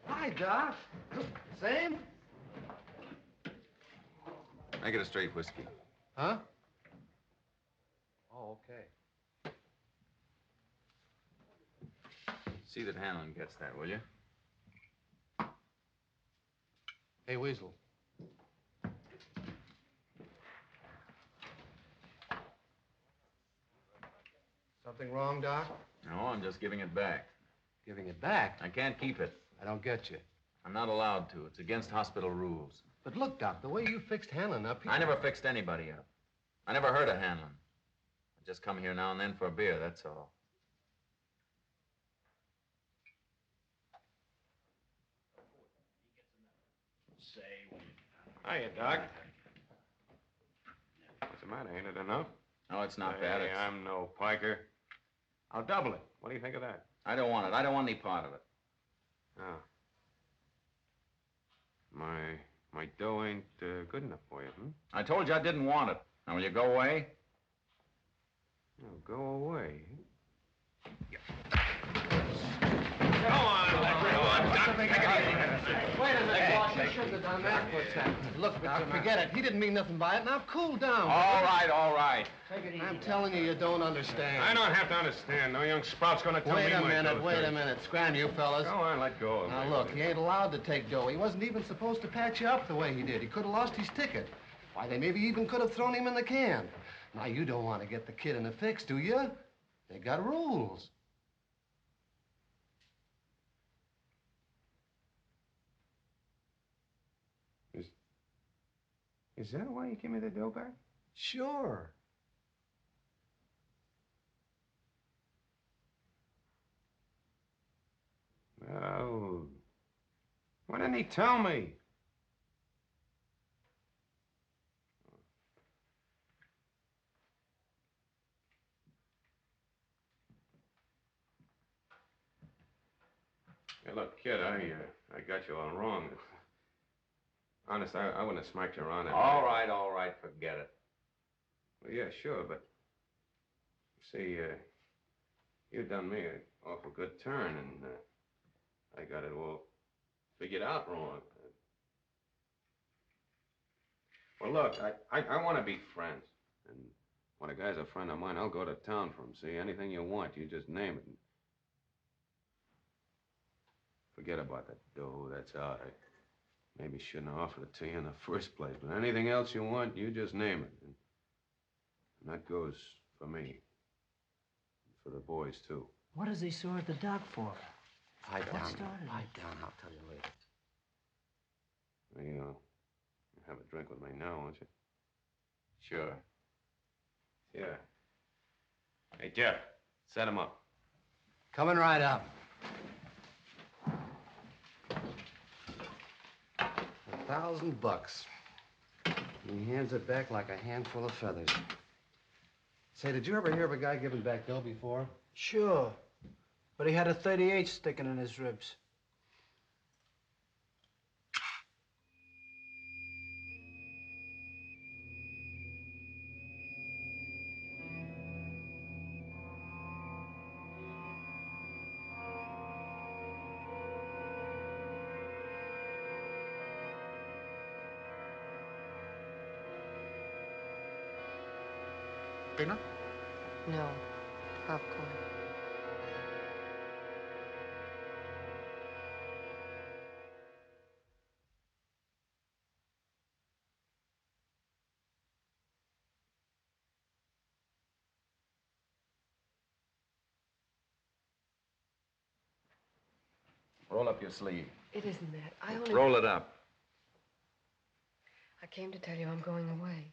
Hi, Doc. Same? Make it a straight whiskey. Huh? Oh, okay. See that Hanlon gets that, will you? Hey, Weasel. Something wrong, Doc? No, I'm just giving it back. Giving it back? I can't keep it. I don't get you. I'm not allowed to. It's against hospital rules. But look, Doc, the way you fixed Hanlon up here... I never fixed anybody up. I never heard of Hanlon. I just come here now and then for a beer, that's all. Hiya, Doc. What's the matter? Ain't it enough? No, it's not Hey, bad. It's... I'm no piker. I'll double it. What do you think of that? I don't want it. I don't want any part of it. Oh. My dough ain't good enough for you, I told you I didn't want it. Now, will you go away? Oh, go away. Come on, Doc. Wait a minute, boss. You shouldn't have done that. What's happening? Look, Doc, forget it. He didn't mean nothing by it. Now, cool down. All right, all right. Take it easy. I'm telling you, you don't understand. I don't have to understand. No young sprout's gonna tell me Wait a my minute, dough wait a first. minute. Scram, you fellas. Go on, let go of Now, me. look, he ain't allowed to take dough. He wasn't even supposed to patch you up the way he did. He could have lost his ticket. Why, they maybe even could have thrown him in the can. Now, you don't want to get the kid in a fix, do you? They got rules. Is that why you give me the dough back? Sure. Well, why didn't he tell me? Hey, look, kid, I got you all wrong. Honest, I wouldn't have smacked you around that All way. right, forget it. Well, yeah, sure, but see, you done me an awful good turn, and I got it all figured out wrong. Well, look, I want to be friends, and when a guy's a friend of mine, I'll go to town for him. See, anything you want, you just name it. Forget about that dough. That's out. I maybe shouldn't have offered it to you in the first place, but anything else you want, you just name it. And that goes for me. For the boys, too. What does he sore at the dock for? Pipe What down. started it? Pipe down. I'll tell you later. You have a drink with me now, won't you? Sure. Yeah. Hey, Jeff, set him up. Coming right up. $1,000. He hands it back like a handful of feathers. Say, did you ever hear of a guy giving back dough before? Sure. But he had a 38 sticking in his ribs. Peanut? No. Popcorn. Roll up your sleeve. It isn't that. I only... Roll it up. I came to tell you I'm going away.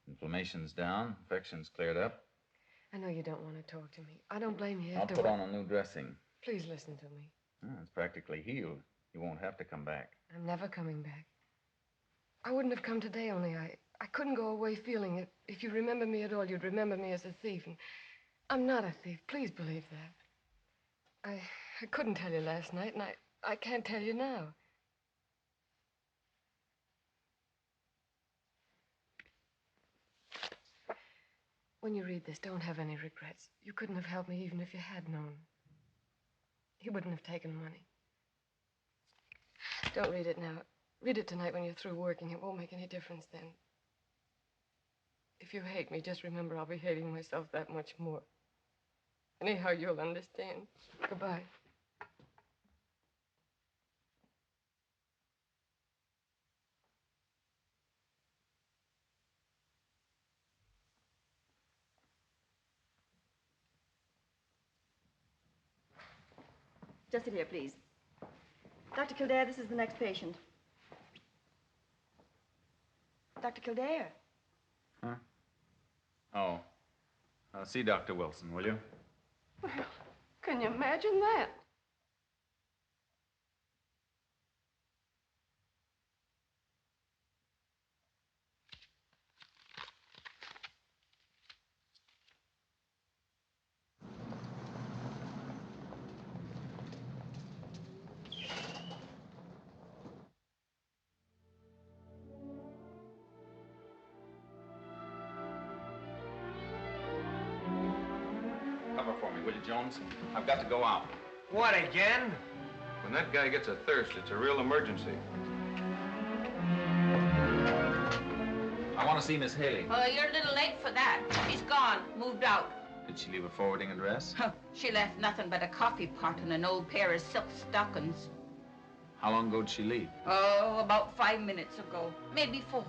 Inflammation's down. Infection's cleared up. I know you don't want to talk to me. I don't blame you I'll after put what... on a new dressing. Please listen to me. It's practically healed. You won't have to come back. I'm never coming back. I wouldn't have come today, only I couldn't go away feeling it. If you remember me at all, you'd remember me as a thief. And I'm not a thief. Please believe that. I couldn't tell you last night, and I can't tell you now. When you read this, don't have any regrets. You couldn't have helped me even if you had known. He wouldn't have taken money. Don't read it now. Read it tonight when you're through working. It won't make any difference then. If you hate me, just remember I'll be hating myself that much more. Anyhow, you'll understand. Goodbye. Just sit here, please. Dr. Kildare, this is the next patient. Dr. Kildare. Huh? Oh. See Dr. Wilson, will you? Well, can you imagine that? Cover for me, will you, Jones? I've got to go out. What, again? When that guy gets a thirst, it's a real emergency. I want to see Miss Haley. Oh, you're a little late for that. She's gone, moved out. Did she leave a forwarding address? She left nothing but a coffee pot and an old pair of silk stockings. How long ago did she leave? Oh, about 5 minutes ago. Maybe 4.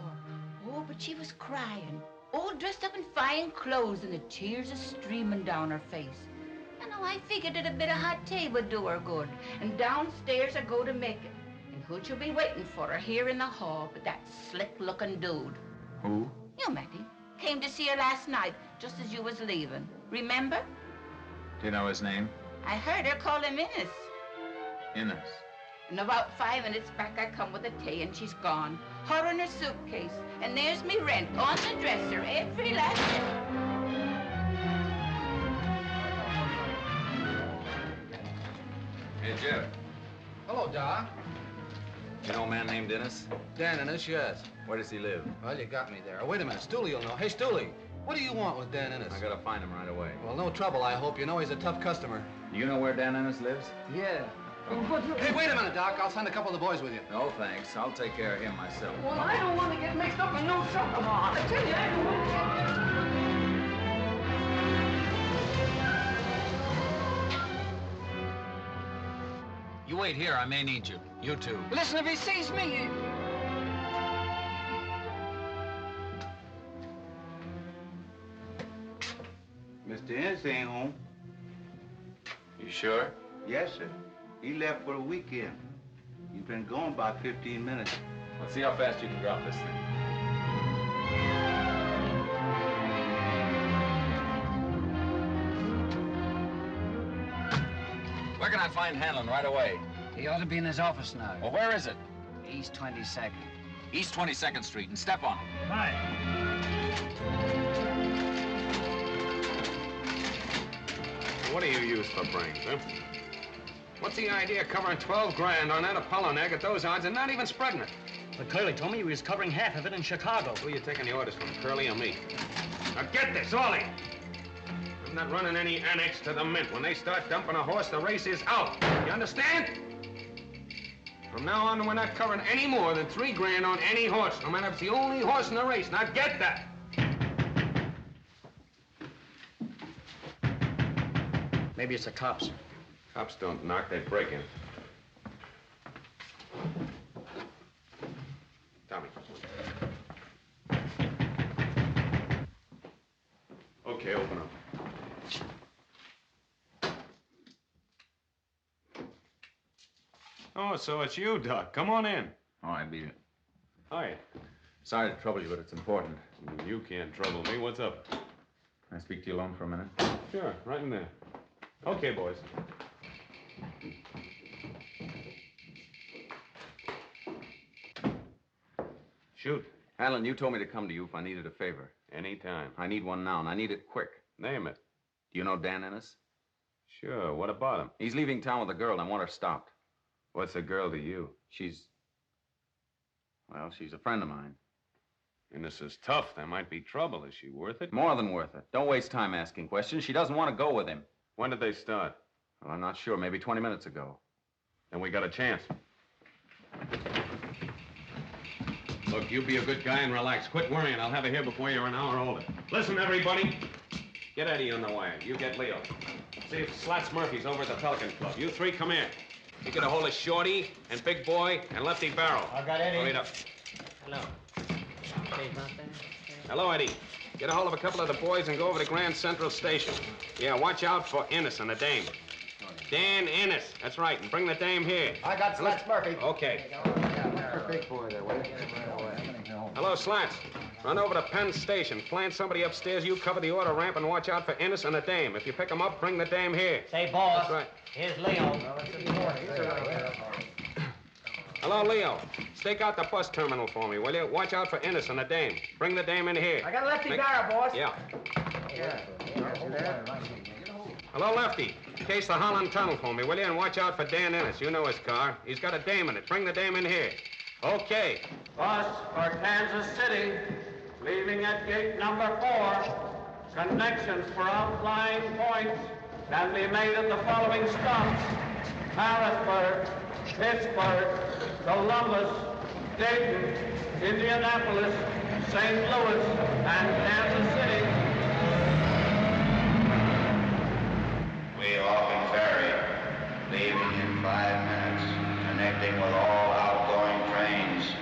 Oh, but she was crying. All dressed up in fine clothes and the tears are streaming down her face. You know, I figured that a bit of hot tea would do her good. And downstairs I go to make it. And who'd you be waiting for her here in the hall but that slick-looking dude? Who? You met him. Came to see her last night, just as you was leaving. Remember? Do you know his name? I heard her call him Innes. Innes. And about 5 minutes back, I come with the tea, and she's gone. Her in her suitcase. And there's me rent on the dresser, every last bit. Hey, Jeff. Hello, Doc. You know a man named Innes? Dan Innes, yes. Where does he live? Well, you got me there. Wait a minute, Stooley will know. Hey, Stooley, what do you want with Dan Innes? I gotta find him right away. Well, no trouble, I hope. You know he's a tough customer. Do you know where Dan Innes lives? Yeah. Hey, wait a minute, Doc. I'll send a couple of the boys with you. No, thanks. I'll take care of him myself. Well, I don't want to get mixed up in no trouble. I tell you, I don't want to get... You wait here. I may need you. You too. Listen, if he sees me... Mr. Innes ain't home. You sure? Yes, sir. He left for the weekend. He's been gone about 15 minutes. Let's see how fast you can drop this thing. Where can I find Hanlon right away? He ought to be in his office now. Well, where is it? East 22nd. East 22nd Street, and step on it. Right. What do you use for brains, huh? What's the idea of covering 12 grand on that Apollo nag at those odds and not even spreading it? But Curly told me he was covering half of it in Chicago. Who are you taking the orders from, Curly or me? Now get this, all of you. I'm not running any annex to the mint. When they start dumping a horse, the race is out. You understand? From now on, we're not covering any more than 3 grand on any horse, no matter if it's the only horse in the race. Now get that. Maybe it's the cops. Cops don't knock, they break in. Tommy. Okay, open up. Oh, so it's you, Doc. Come on in. Oh, I beat it. Hi. Sorry to trouble you, but it's important. You can't trouble me. What's up? Can I speak to you alone for a minute? Sure, right in there. Okay, boys. Shoot. Alan, you told me to come to you if I needed a favor. Anytime. I need one now, and I need it quick. Name it. Do you know Dan Ennis? Sure. What about him? He's leaving town with a girl, and I want her stopped. What's a girl to you? She's a friend of mine. And this is tough. There might be trouble. Is she worth it? More than worth it. Don't waste time asking questions. She doesn't want to go with him. When did they start? Well, I'm not sure. Maybe 20 minutes ago. Then we got a chance. Look, you be a good guy and relax. Quit worrying. I'll have her here before you're an hour older. Listen, everybody. Get Eddie on the wire. You get Leo. See if Slats Murphy's over at the Pelican Club. You three come here. You get a hold of Shorty and Big Boy and Lefty Barrel. I got Eddie. Hurry it up. Hello. He's not there? Hello, Eddie. Get a hold of a couple of the boys and go over to Grand Central Station. Yeah, watch out for Ennis and the dame. Dan Ennis. That's right. And bring the dame here. I got Slats Murphy. Okay. Big boy there, will you? Hello, Slats. Run over to Penn Station. Plant somebody upstairs. You cover the order ramp and watch out for Ennis and the dame. If you pick them up, bring the dame here. Say, boss. That's right. Here's Leo. Hello, Leo. Stake out the bus terminal for me, will you? Watch out for Ennis and the dame. Bring the dame in here. I got a Lefty Barrel, boss. Yeah. Hello, Lefty. Case the Holland Tunnel for me, will you? And watch out for Dan Ennis. You know his car. He's got a dame in it. Bring the dame in here. Okay. Bus for Kansas City, leaving at gate number 4. Connections for outlying points can be made at the following stops: Harrisburg, Pittsburgh, Columbus, Dayton, Indianapolis, St. Louis, and Kansas City. We often ferry, leaving in 5 minutes, connecting with all outgoing trains.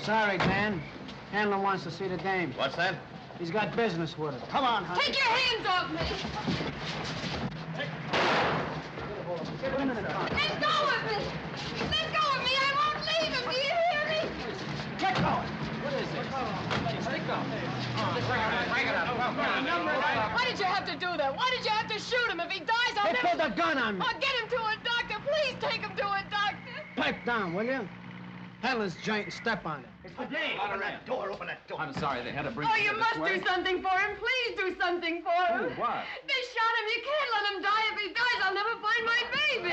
Sorry, Dan. Handler wants to see the dame. What's that? He's got business with her. Come on, honey. Take your hands off me! Let go of me! Let go of me! I won't leave him! Do you hear me? Get going! What is this? Why did you have to do that? Why did you have to shoot him? If he dies, I'll They never... pulled a gun on me. Oh, get him to a doctor! Please take him to a doctor! Pipe down, will you? Handler's joint and step on it. It's the dame. Open that door. Open that door. I'm sorry, they had to bring Oh, me you here must this way. do something for him. Please do something for him. Oh, what? They shot him. You can't let him die. If he dies, I'll never find my baby.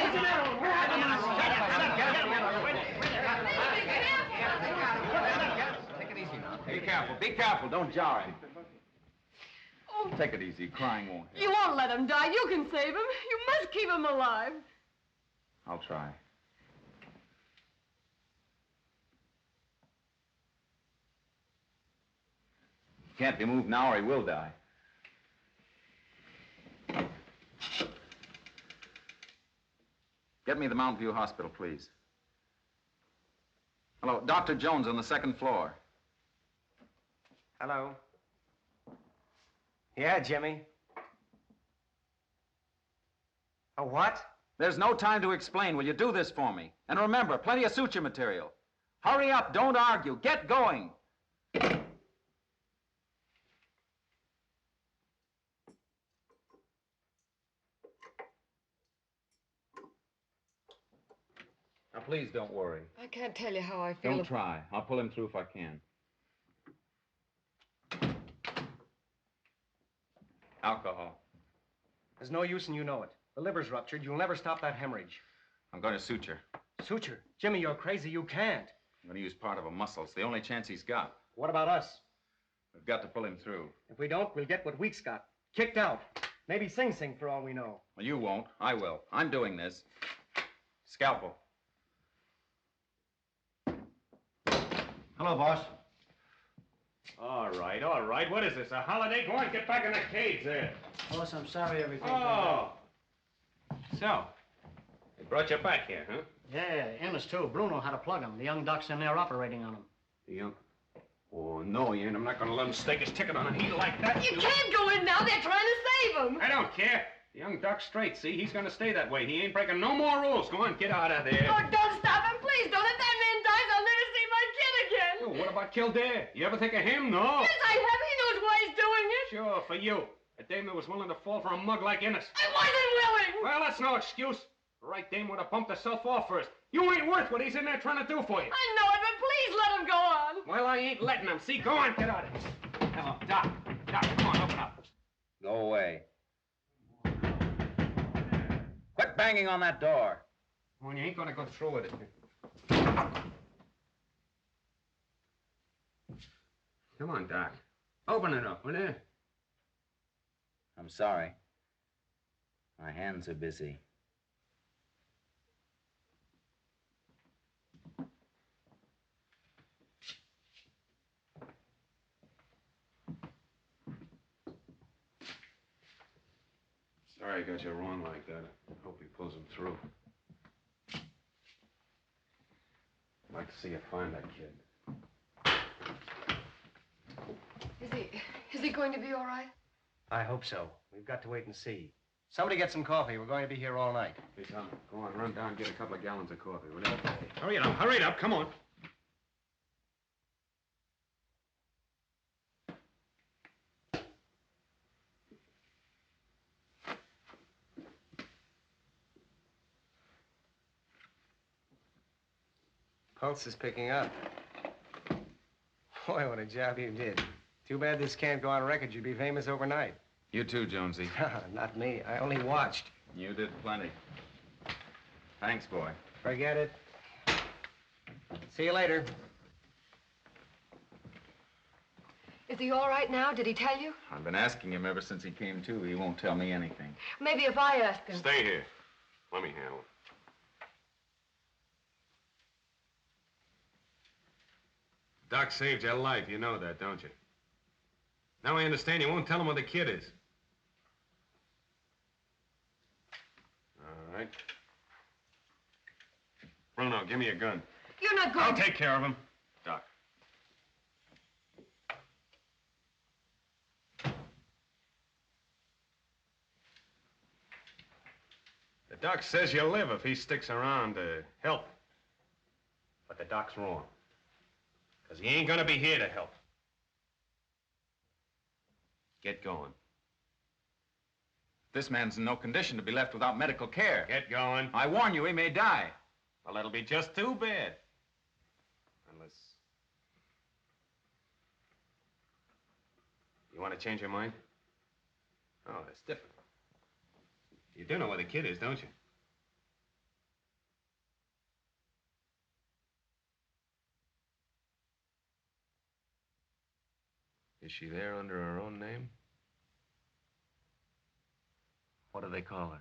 Take it easy now. Be careful. Be careful. Don't jar him. Oh, Take it easy. Crying won't help. you won't let him die. You can save him. You must keep him alive. I'll try. He can't be moved now or he will die. Get me the Mountain View Hospital, please. Hello, Dr. Jones on the 2nd floor. Hello. Yeah, Jimmy. A what? There's no time to explain. Will you do this for me? And remember, plenty of suture material. Hurry up. Don't argue. Get going. Now, please don't worry. I can't tell you how I feel. Don't try. I'll pull him through if I can. Alcohol. There's no use and you know it. The liver's ruptured. You'll never stop that hemorrhage. I'm going to suture. Suture? Jimmy, you're crazy. You can't. I'm going to use part of a muscle. It's the only chance he's got. What about us? We've got to pull him through. If we don't, we'll get what Weeks got. Kicked out. Maybe Sing Sing for all we know. Well, you won't. I will. I'm doing this. Scalpel. Hello, boss. All right, all right. What is this, a holiday? Go on, get back in the cage there. Boss, I'm sorry everything. Oh. So, they brought you back here, huh? Yeah, Ennis, too. Bruno had to plug him. The young doc's in there operating on him. The young... Oh, no, he ain't. I'm not going to let him stake his ticket on a heel like that. You can't go in now. They're trying to save him. I don't care. The young doc's straight, see? He's going to stay that way. He ain't breaking no more rules. Go on, get out of there. Oh, don't stop him, please. Don't. If that man dies, I'll never see my kid again. Oh, what about Kildare? You ever think of him? No. Yes, I have. He knows why he's doing it. Sure, for you. A dame that was willing to fall for a mug like Ennis. I wasn't willing. Well, that's no excuse. The right dame would have bumped herself off first. You ain't worth what he's in there trying to do for you. I know it, but please let him go on. Well, I ain't letting him. See, go on, get out of here. Hello, Doc. Doc, come on, open up. Go away. Quit banging on that door. Well, you ain't gonna go through with it. Come on, Doc. Open it up, will you? I'm sorry. My hands are busy. Sorry I got you wrong like that. I hope he pulls him through. I'd like to see you find that kid. Is he going to be all right? I hope so. We've got to wait and see. Somebody get some coffee. We're going to be here all night. Hey, Tom, go on, run down and get a couple of gallons of coffee, will you? Hurry it up, come on. Pulse is picking up. Boy, what a job you did. Too bad this can't go on record. You'd be famous overnight. You too, Jonesy. Not me. I only watched. You did plenty. Thanks, boy. Forget it. See you later. Is he all right now? Did he tell you? I've been asking him ever since he came to. He won't tell me anything. Maybe if I ask him. Stay here. Let me handle it. Doc saved your life. You know that, don't you? Now I understand you won't tell him where the kid is. All right. Bruno, give me a gun. You're not going I'll take care of him. Doc. The doc says you'll live if he sticks around to help. But the doc's wrong. Because he ain't gonna be here to help. Get going. This man's in no condition to be left without medical care. Get going. I warn you, he may die. Well, that'll be just too bad. Unless... You want to change your mind? Oh, that's different. You do know where the kid is, don't you? Is she there under her own name? What do they call her?